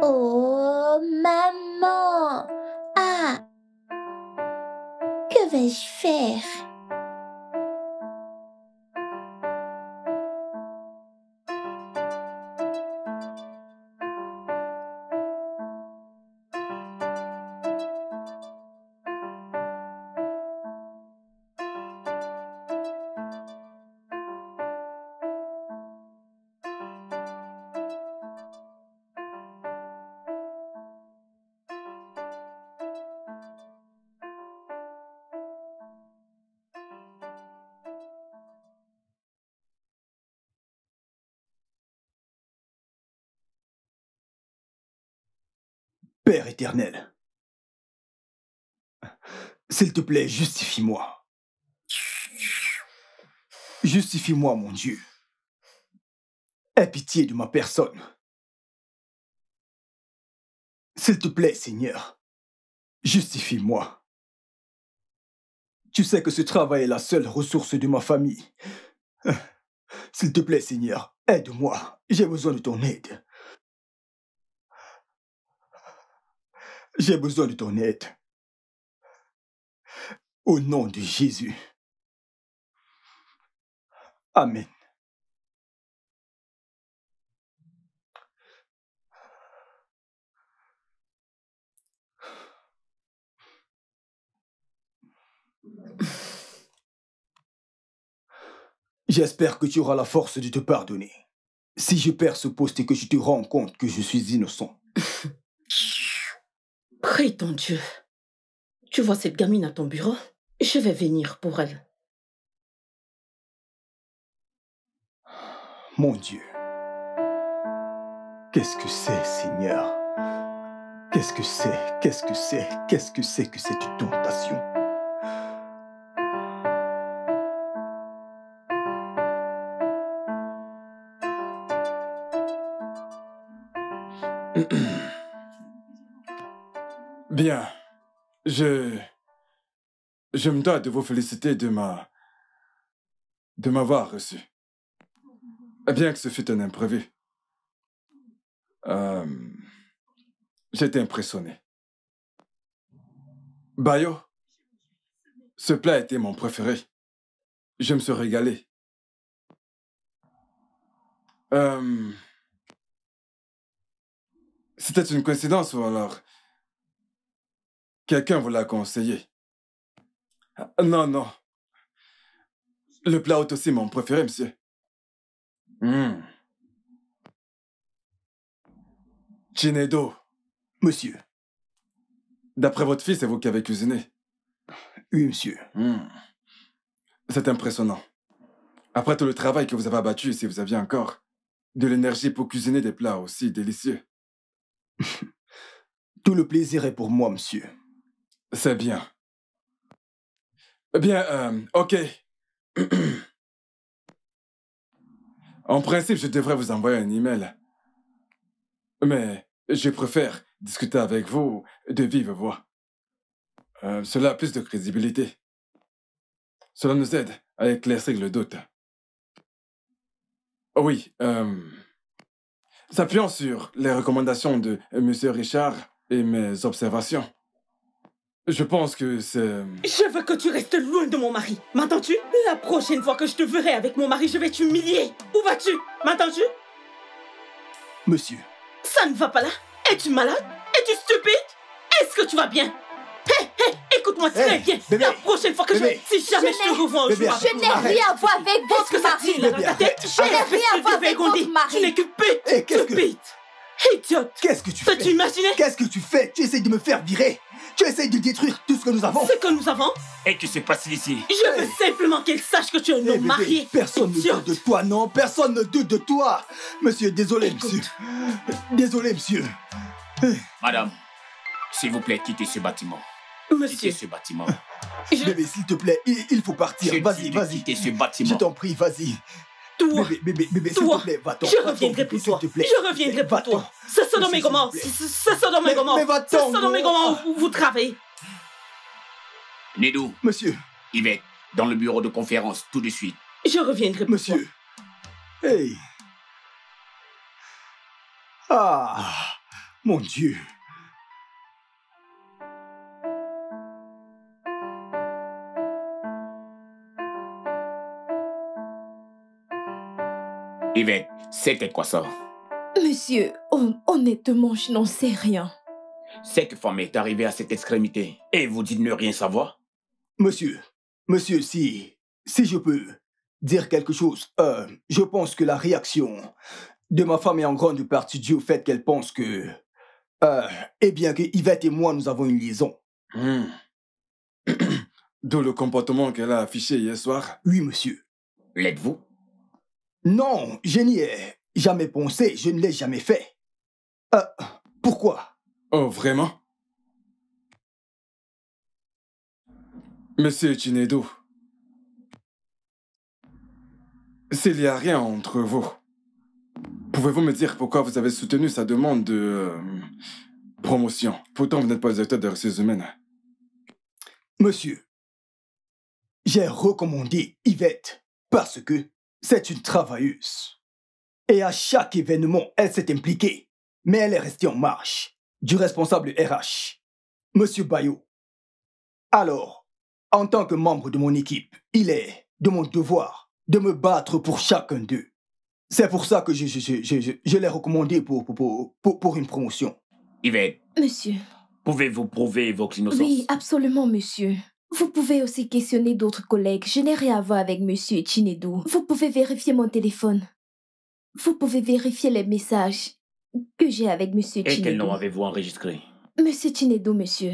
Oh, maman! Ah! Que vais-je faire? Père éternel, s'il te plaît, justifie-moi. Justifie-moi, mon Dieu. Aie pitié de ma personne. S'il te plaît, Seigneur, justifie-moi. Tu sais que ce travail est la seule ressource de ma famille. S'il te plaît, Seigneur, aide-moi. J'ai besoin de ton aide. J'ai besoin de ton aide. Au nom de Jésus. Amen. J'espère que tu auras la force de te pardonner. Si je perds ce poste et que tu te rends compte que je suis innocent. Prie ton Dieu. Tu vois cette gamine à ton bureau? Je vais venir pour elle. Mon Dieu. Qu'est-ce que c'est, Seigneur? Qu'est-ce que c'est? Qu'est-ce que c'est? Qu'est-ce que c'est que cette tentation? Bien. Je me dois de vous féliciter de m'avoir reçu. Bien que ce fût un imprévu. J'étais impressionné. Bayo, ce plat était mon préféré. Je me suis régalé. C'était une coïncidence ou alors quelqu'un vous l'a conseillé? Non, non. Le plat est aussi mon préféré, monsieur. Chinedo. Monsieur. D'après votre fils, c'est vous qui avez cuisiné? Oui, monsieur. C'est impressionnant. Après tout le travail que vous avez abattu, si vous aviez encore de l'énergie pour cuisiner des plats aussi délicieux. Tout le plaisir est pour moi, monsieur. C'est bien. Bien, ok. En principe, je devrais vous envoyer un email. Mais je préfère discuter avec vous de vive voix. Cela a plus de crédibilité. Cela nous aide à éclaircir le doute. Oui, s'appuyant sur les recommandations de M. Richard et mes observations, je pense que c'est... Je veux que tu restes loin de mon mari. M'entends-tu? La prochaine fois que je te verrai avec mon mari, je vais t'humilier. Où vas-tu? M'entends-tu? Monsieur. Ça ne va pas là? Es-tu malade? Es-tu stupide? Est-ce que tu vas bien? Écoute-moi très bien. Bébé, la prochaine fois que si jamais je te revois au jour, je n'ai rien à voir avec votre Qu'est-ce que ça mari. dit là dans ta tête? Je n'ai rien à voir avec votre mari. Tu n'es qu'une pute. Stupide. Idiote. Qu'est-ce que tu fais? Peux-tu imaginer? Qu'est-ce que tu fais? Tu essayes de me faire virer. Tu essayes de détruire tout ce que nous avons. Ce que nous avons? Et que se passe ici? Je veux simplement qu'elle sache que tu es un homme marié. Personne ne doute de toi, non. Personne ne doute de toi. Monsieur, désolé, monsieur. Désolé, monsieur. Madame, s'il vous plaît, quittez ce bâtiment. Monsieur. Quittez ce bâtiment. Bébé, s'il te plaît, il faut partir. Vas-y, vas-y. Quittez ce bâtiment. Je t'en prie, vas-y. Toi, bébé, s'il te plaît, va-t'en. Je reviendrai pour toi. Je reviendrai pour toi. C'est Sodome et Gomorrhe. C'est Sodome et Gomorrhe. Mais va-t'en. C'est Sodome et Gomorrhe où vous travaillez. Nedou. Monsieur. Yvette, dans le bureau de conférence, tout de suite. Je reviendrai pour Monsieur. Hey. Ah, mon Dieu. Yvette, c'était quoi ça? Monsieur, honnêtement, je n'en sais rien. Cette femme est arrivée à cette extrémité et vous dites ne rien savoir? Monsieur, si je peux dire quelque chose, je pense que la réaction de ma femme est en grande partie due au fait qu'elle pense que, eh bien que Yvette et moi, nous avons une liaison. D'où le comportement qu'elle a affiché hier soir? Oui, monsieur. L'êtes-vous? Non, je n'y ai jamais pensé, je ne l'ai jamais fait. Pourquoi? Oh, vraiment? Monsieur Chinedo, s'il n'y a rien entre vous, pouvez-vous me dire pourquoi vous avez soutenu sa demande de promotion? Pourtant, vous n'êtes pas le directeur des ressources humaines. Monsieur, j'ai recommandé Yvette parce que c'est une travailleuse. Et à chaque événement, elle s'est impliquée. Mais elle est restée en marge du responsable RH. Monsieur Bayo, alors, en tant que membre de mon équipe, il est de mon devoir de me battre pour chacun d'eux. C'est pour ça que je l'ai recommandé pour une promotion. Yvette. Monsieur. Pouvez-vous prouver votre innocence? Oui, absolument, monsieur. Vous pouvez aussi questionner d'autres collègues. Je n'ai rien à voir avec monsieur Chinedu. Vous pouvez vérifier mon téléphone. Vous pouvez vérifier les messages que j'ai avec monsieur Chinedu. Et quel nom avez-vous enregistré? Monsieur Chinedu, monsieur.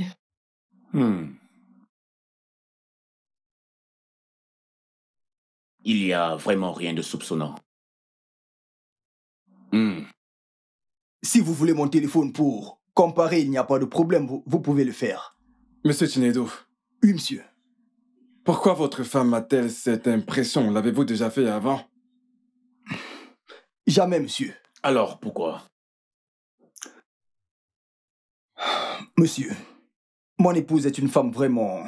Il y a vraiment rien de soupçonnant. Si vous voulez mon téléphone pour comparer, il n'y a pas de problème, vous pouvez le faire. Monsieur Chinedu. Oui, monsieur. Pourquoi votre femme a-t-elle cette impression? L'avez-vous déjà fait avant? Jamais, monsieur. Alors, pourquoi? Monsieur, mon épouse est une femme vraiment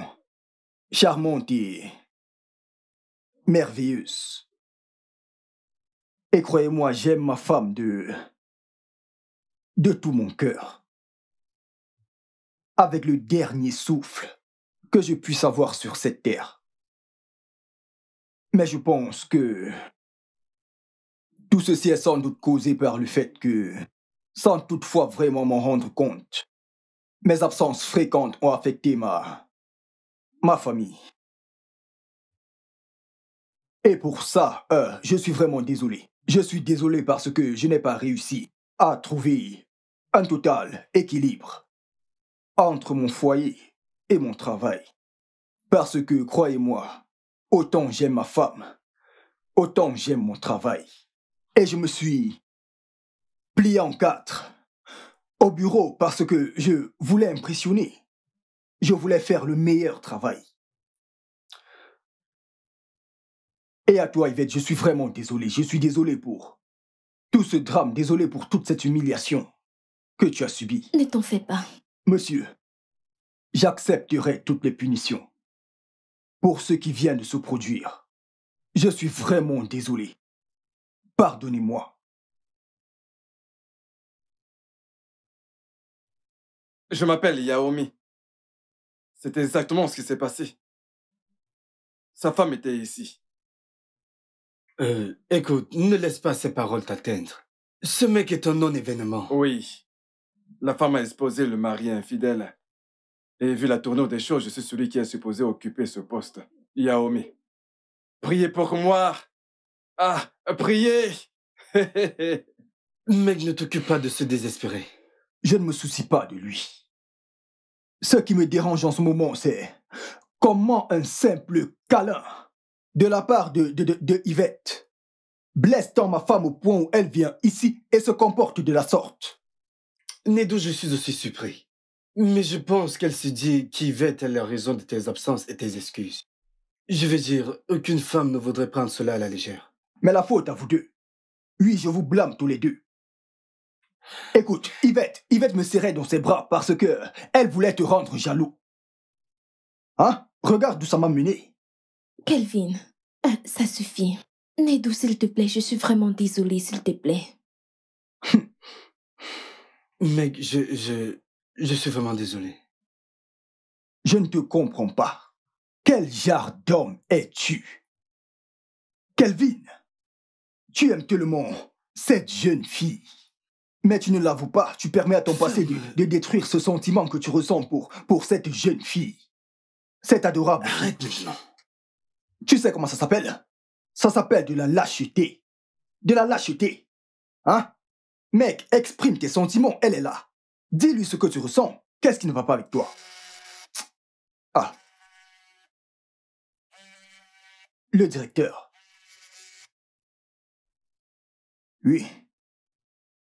charmante et merveilleuse. Et croyez-moi, j'aime ma femme de tout mon cœur. Avec le dernier souffle que je puisse avoir sur cette terre. Mais je pense que tout ceci est sans doute causé par le fait que, sans toutefois vraiment m'en rendre compte, mes absences fréquentes ont affecté ma famille. Et pour ça, je suis vraiment désolé. Je suis désolé parce que je n'ai pas réussi à trouver un total équilibre entre mon foyer et mon travail. Parce que, croyez-moi, autant j'aime ma femme, autant j'aime mon travail. Et je me suis plié en 4 au bureau parce que je voulais impressionner. Je voulais faire le meilleur travail. Et à toi, Yvette, je suis vraiment désolé. Je suis désolé pour tout ce drame, désolé pour toute cette humiliation que tu as subie. Ne t'en fais pas. Monsieur, j'accepterai toutes les punitions pour ce qui vient de se produire. Je suis vraiment désolé. Pardonnez-moi. Je m'appelle Yaomi. C'est exactement ce qui s'est passé. Sa femme était ici. Écoute, ne laisse pas ces paroles t'atteindre. Ce mec est un non-événement. Oui. La femme a exposé le mari infidèle. Et vu la tournure des choses, je suis celui qui est supposé occuper ce poste. Yaomi. Priez pour moi. Ah, priez. Mec, ne t'occupe pas de se désespérer. Je ne me soucie pas de lui. Ce qui me dérange en ce moment, c'est comment un simple câlin de la part de Yvette blesse tant ma femme au point où elle vient ici et se comporte de la sorte. Nedu, je suis aussi surpris. Mais je pense qu'elle se dit qu'Yvette est la raison de tes absences et tes excuses. Je veux dire, aucune femme ne voudrait prendre cela à la légère. Mais la faute à vous deux. Oui, je vous blâme tous les deux. Écoute, Yvette me serrait dans ses bras parce que elle voulait te rendre jaloux. Hein? Regarde d'où ça m'a mené. Kelvin, ça suffit. Nedu, s'il te plaît, je suis vraiment désolée, s'il te plaît. Mec, je suis vraiment désolé. Je ne te comprends pas. Quel genre d'homme es-tu? Kelvin, tu aimes tellement cette jeune fille. Mais tu ne l'avoues pas, tu permets à ton passé de détruire ce sentiment que tu ressens pour cette jeune fille. C'est adorable. Arrête maintenant. Tu sais comment ça s'appelle? Ça s'appelle de la lâcheté. De la lâcheté. Hein? Mec, exprime tes sentiments, elle est là. Dis-lui ce que tu ressens. Qu'est-ce qui ne va pas avec toi? Ah. Le directeur. Oui.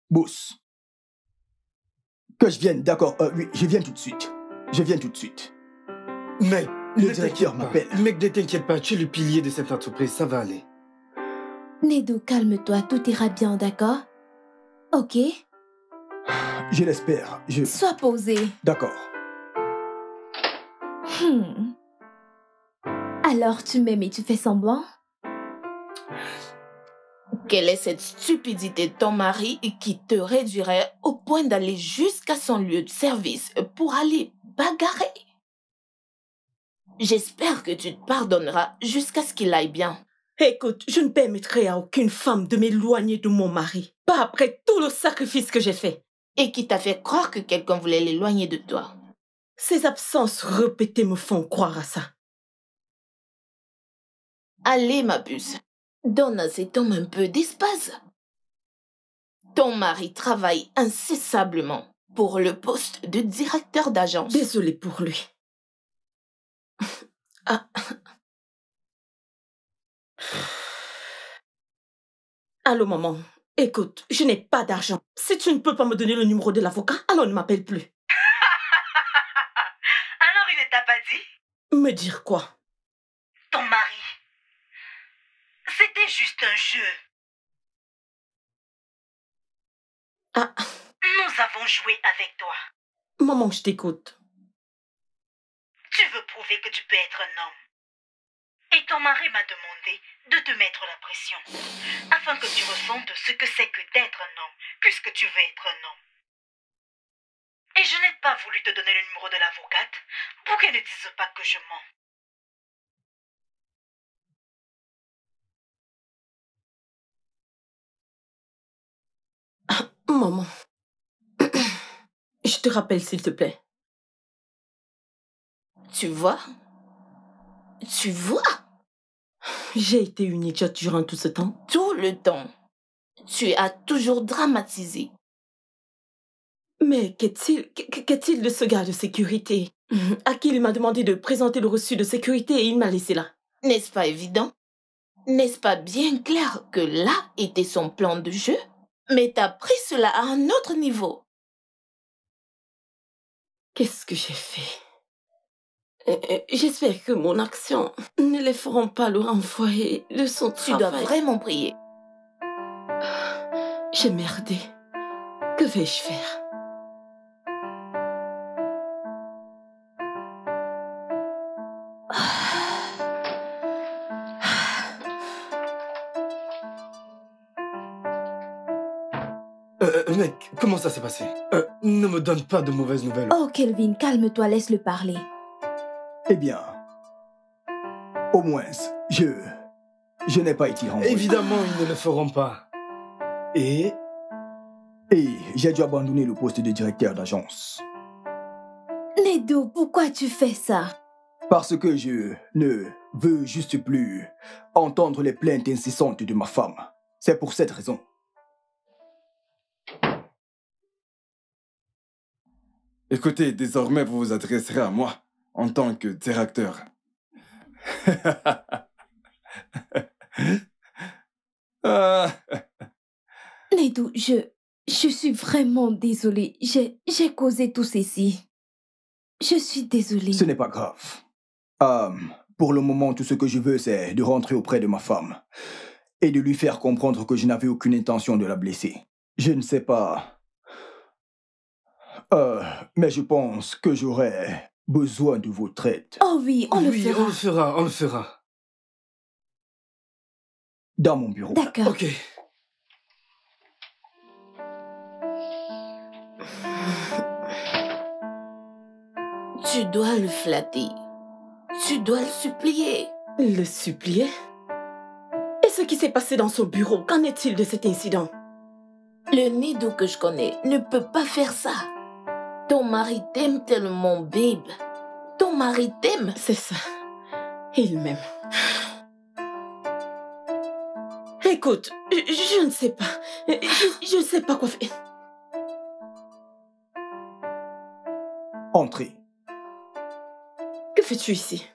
Boss. Que je vienne, d'accord. Oui, je viens tout de suite. Je viens tout de suite. Mec, le directeur m'appelle. Mec, ne t'inquiète pas, tu es le pilier de cette entreprise, ça va aller. Nedu, calme-toi, tout ira bien, d'accord? Ok? Je l'espère. Sois posé. D'accord. Alors tu m'aimes et tu fais semblant? Quelle est cette stupidité de ton mari qui te réduirait au point d'aller jusqu'à son lieu de service pour aller bagarré. J'espère que tu te pardonneras jusqu'à ce qu'il aille bien. Écoute, je ne permettrai à aucune femme de m'éloigner de mon mari. Pas après tout le sacrifice que j'ai fait. Et qui t'a fait croire que quelqu'un voulait l'éloigner de toi. Ces absences répétées me font croire à ça. Allez, ma puce, donne à cet homme un peu d'espace. Ton mari travaille incessamment pour le poste de directeur d'agence. Désolée pour lui. Ah. Allô, maman. Écoute, je n'ai pas d'argent. Si tu ne peux pas me donner le numéro de l'avocat, alors ne m'appelle plus. Alors il ne t'a pas dit? Me dire quoi? Ton mari. C'était juste un jeu. Ah. Nous avons joué avec toi. Maman, je t'écoute. Tu veux prouver que tu peux être un homme. Et ton mari m'a demandé de te mettre la pression, afin que tu ressentes ce que c'est que d'être un homme, puisque tu veux être un homme. Et je n'ai pas voulu te donner le numéro de l'avocate pour qu'elle ne dise pas que je mens. Maman, je te rappelle s'il te plaît. Tu vois? Tu vois? J'ai été une idiote durant tout ce temps. Tout le temps. Tu as toujours dramatisé. Mais qu'est-il de ce gars de sécurité à qui il m'a demandé de présenter le reçu de sécurité et il m'a laissé là? N'est-ce pas évident? N'est-ce pas bien clair que là était son plan de jeu? Mais t'as pris cela à un autre niveau. Qu'est-ce que j'ai fait? J'espère que mon action ne les feront pas le renvoyer de son travail. Tu dois vraiment prier. J'ai merdé. Que vais-je faire? Mec, comment ça s'est passé? Ne me donne pas de mauvaises nouvelles. Oh, Kelvin, calme-toi, laisse-le parler. Eh bien, au moins, je n'ai pas été renvoyé. Évidemment, ils ne le feront pas. Et j'ai dû abandonner le poste de directeur d'agence. Nedo, pourquoi tu fais ça? Parce que je ne veux juste plus entendre les plaintes incessantes de ma femme. C'est pour cette raison. Écoutez, désormais, vous vous adresserez à moi en tant que directeur. Nedo, je suis vraiment désolée. J'ai causé tout ceci. Je suis désolée. Ce n'est pas grave. Pour le moment, tout ce que je veux, c'est de rentrer auprès de ma femme et de lui faire comprendre que je n'avais aucune intention de la blesser. Je ne sais pas... mais je pense que j'aurais besoin de votre aide. Oh oui, on le fera. Dans mon bureau. D'accord. Ok. Tu dois le flatter. Tu dois le supplier. Le supplier? Et ce qui s'est passé dans son bureau, qu'en est-il de cet incident? Le Nedo que je connais ne peut pas faire ça. Ton mari t'aime tellement, babe. Ton mari t'aime. C'est ça. Il m'aime. Écoute, je ne sais pas. Je ne sais pas quoi faire. Entrez. Que fais-tu ici?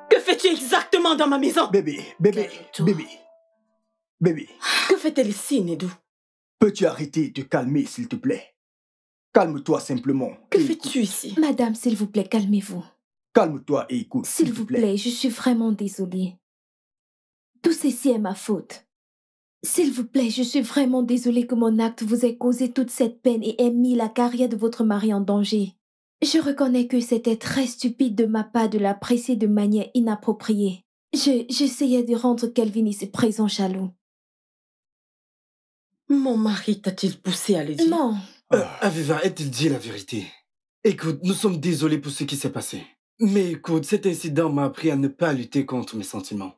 Que fais-tu exactement dans ma maison? Bébé. Que fait-elle ici, Nedo? Peux-tu arrêter de te calmer, s'il te plaît? Calme-toi simplement. Que fais-tu ici? Madame, s'il vous plaît, calmez-vous. Calme-toi et écoute. S'il vous plaît, je suis vraiment désolée. Tout ceci est ma faute. S'il vous plaît, je suis vraiment désolée que mon acte vous ait causé toute cette peine et ait mis la carrière de votre mari en danger. Je reconnais que c'était très stupide de ma part de l'apprécier de manière inappropriée. J'essayais de rendre Kelvin ici présent jaloux. Mon mari t'a-t-il poussé à le dire? Non. Aviva, a-t-il dit la vérité? Écoute, nous sommes désolés pour ce qui s'est passé. Mais écoute, cet incident m'a appris à ne pas lutter contre mes sentiments.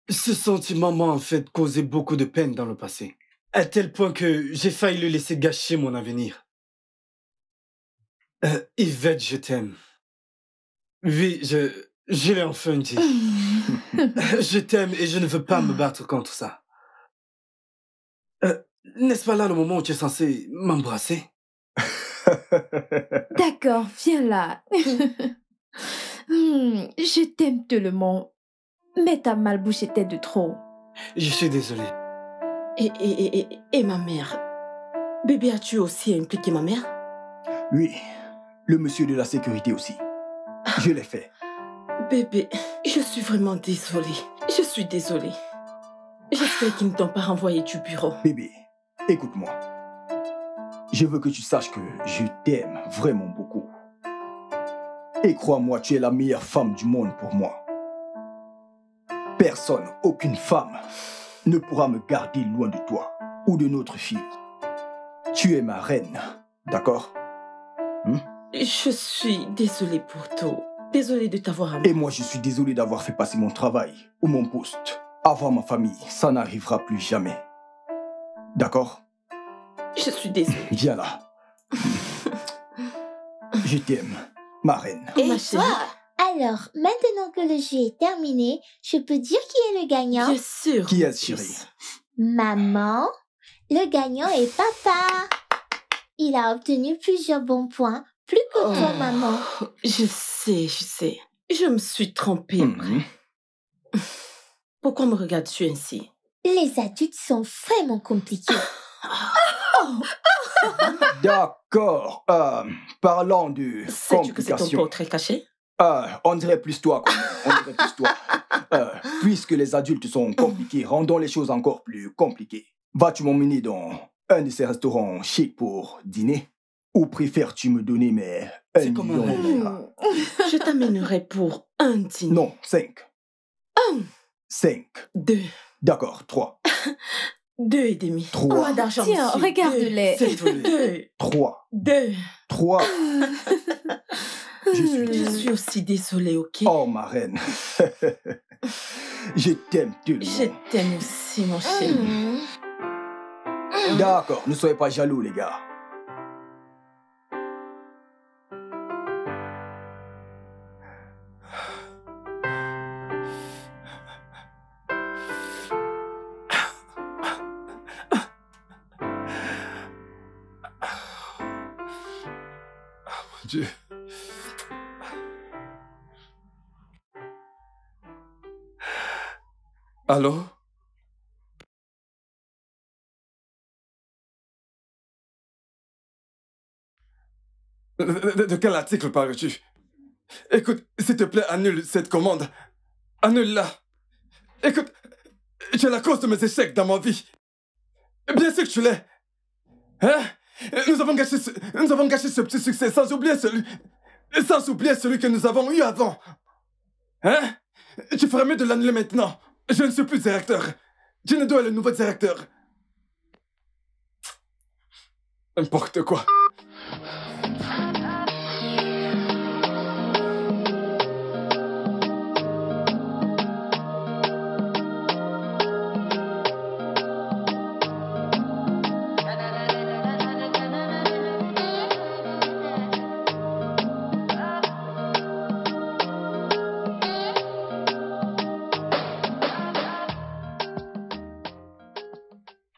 Ce sentiment m'a en fait causé beaucoup de peine dans le passé. À tel point que j'ai failli le laisser gâcher mon avenir. Yvette, je t'aime. Oui, je l'ai enfin dit. Je t'aime et je ne veux pas me battre contre ça. N'est-ce pas là le moment où tu es censé m'embrasser? D'accord, viens là. Je t'aime tellement. Mais ta malbouche était de trop. Je suis désolé. Et ma mère? Bébé, as-tu aussi impliqué ma mère? Oui, le monsieur de la sécurité aussi. Je l'ai fait. Bébé, je suis vraiment désolée. Je suis désolée. J'espère qu'ils ne t'ont pas renvoyé du bureau. Bébé, écoute-moi. Je veux que tu saches que je t'aime vraiment beaucoup. Et crois-moi, tu es la meilleure femme du monde pour moi. Personne, aucune femme, ne pourra me garder loin de toi ou de notre fille. Tu es ma reine, d'accord? Je suis désolée pour tout. Désolée de t'avoir amené. Et moi, je suis désolé d'avoir fait passer mon travail ou mon poste avant ma famille. Ça n'arrivera plus jamais. D'accord? Je suis désolée. Viens là. Je t'aime, ma reine. Et Ma toi? chérie. Alors, maintenant que le jeu est terminé, je peux dire qui est le gagnant? Bien sûr. Qui est-ce, chérie? Maman. Le gagnant est papa. Il a obtenu plusieurs bons points, plus que toi, maman. Je sais. Je me suis trompée après. Pourquoi me regardes-tu ainsi? Les adultes sont vraiment compliqués. D'accord. Parlant de Sais-tu que c'est ton complications. portrait caché? On dirait plus toi, quoi. On dirait plus toi. Puisque les adultes sont compliqués, rendons les choses encore plus compliquées. Vas-tu m'emmener dans un de ces restaurants chics pour dîner? Ou préfères-tu me donner mes 1 C'est comme un million de rêve. liras? Je t'amènerai pour un dîner. Non, 5. 5. 2. D'accord, 3. 2 et demi. 3. Pas d'argent, Tiens, monsieur. regarde-les. Deux. 2. 3. 2. 3. Je suis Je désolé. suis aussi désolée, ok? Oh, ma reine. Je t'aime tellement. Je t'aime aussi, mon chéri. D'accord, ne soyez pas jaloux, les gars. Dieu. Allô? De quel article parles-tu? Écoute, s'il te plaît, annule cette commande. Annule-la. Écoute, tu es la cause de mes échecs dans ma vie. Bien sûr que tu l'es. Hein? Nous avons gâché ce petit succès sans oublier celui que nous avons eu avant. Hein? Tu ferais mieux de l'annuler maintenant. Je ne suis plus directeur. Jinedo est le nouveau directeur. N'importe quoi.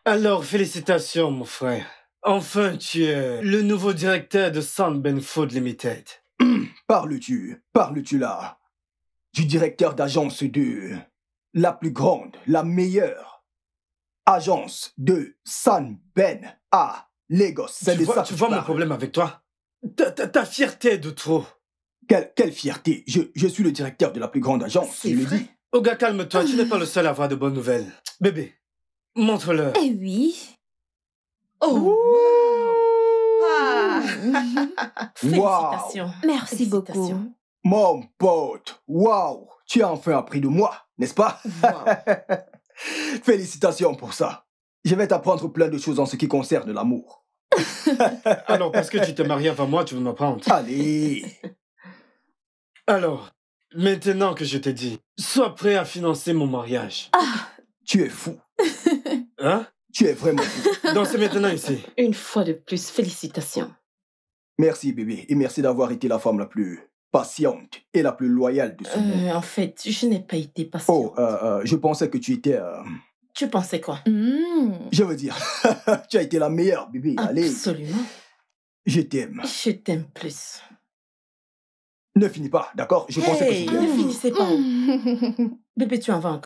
Alors, félicitations, mon frère. Enfin, tu es le nouveau directeur de Sound Ben Food Limited. Parles-tu là du directeur d'agence de la plus grande, la meilleure agence de San Ben à Lagos? C'est de ça que Tu vois mon parles. problème avec toi? Ta fierté de trop. Quelle fierté. Je suis le directeur de la plus grande agence, C'est je le vrai. dis. Oga, calme-toi, tu n'es pas le seul à avoir de bonnes nouvelles. Bébé, montre-leur. Eh oui. Oh! Ah. Félicitations. Merci beaucoup. Félicitations. Mon pote, waouh, tu as enfin appris de moi, n'est-ce pas? Wow. Félicitations pour ça. Je vais t'apprendre plein de choses en ce qui concerne l'amour. Alors, parce que tu t'es marié avant moi, tu veux m'apprendre. Allez. Alors, maintenant que je t'ai dit, sois prêt à financer mon mariage. Tu es fou. Hein? Tu es vraiment fou. Donc c'est maintenant ici. Une fois de plus, félicitations. Merci, bébé. Et merci d'avoir été la femme la plus patiente et la plus loyale de ce monde. En fait, je n'ai pas été patiente. Je pensais que tu étais... Tu pensais quoi? Je veux dire, tu as été la meilleure, bébé. Allez. Absolument. Je t'aime. Je t'aime plus. Ne finis pas, d'accord? Je pensais que Hey, tu ne finissez pas. Bébé, tu en vas encore.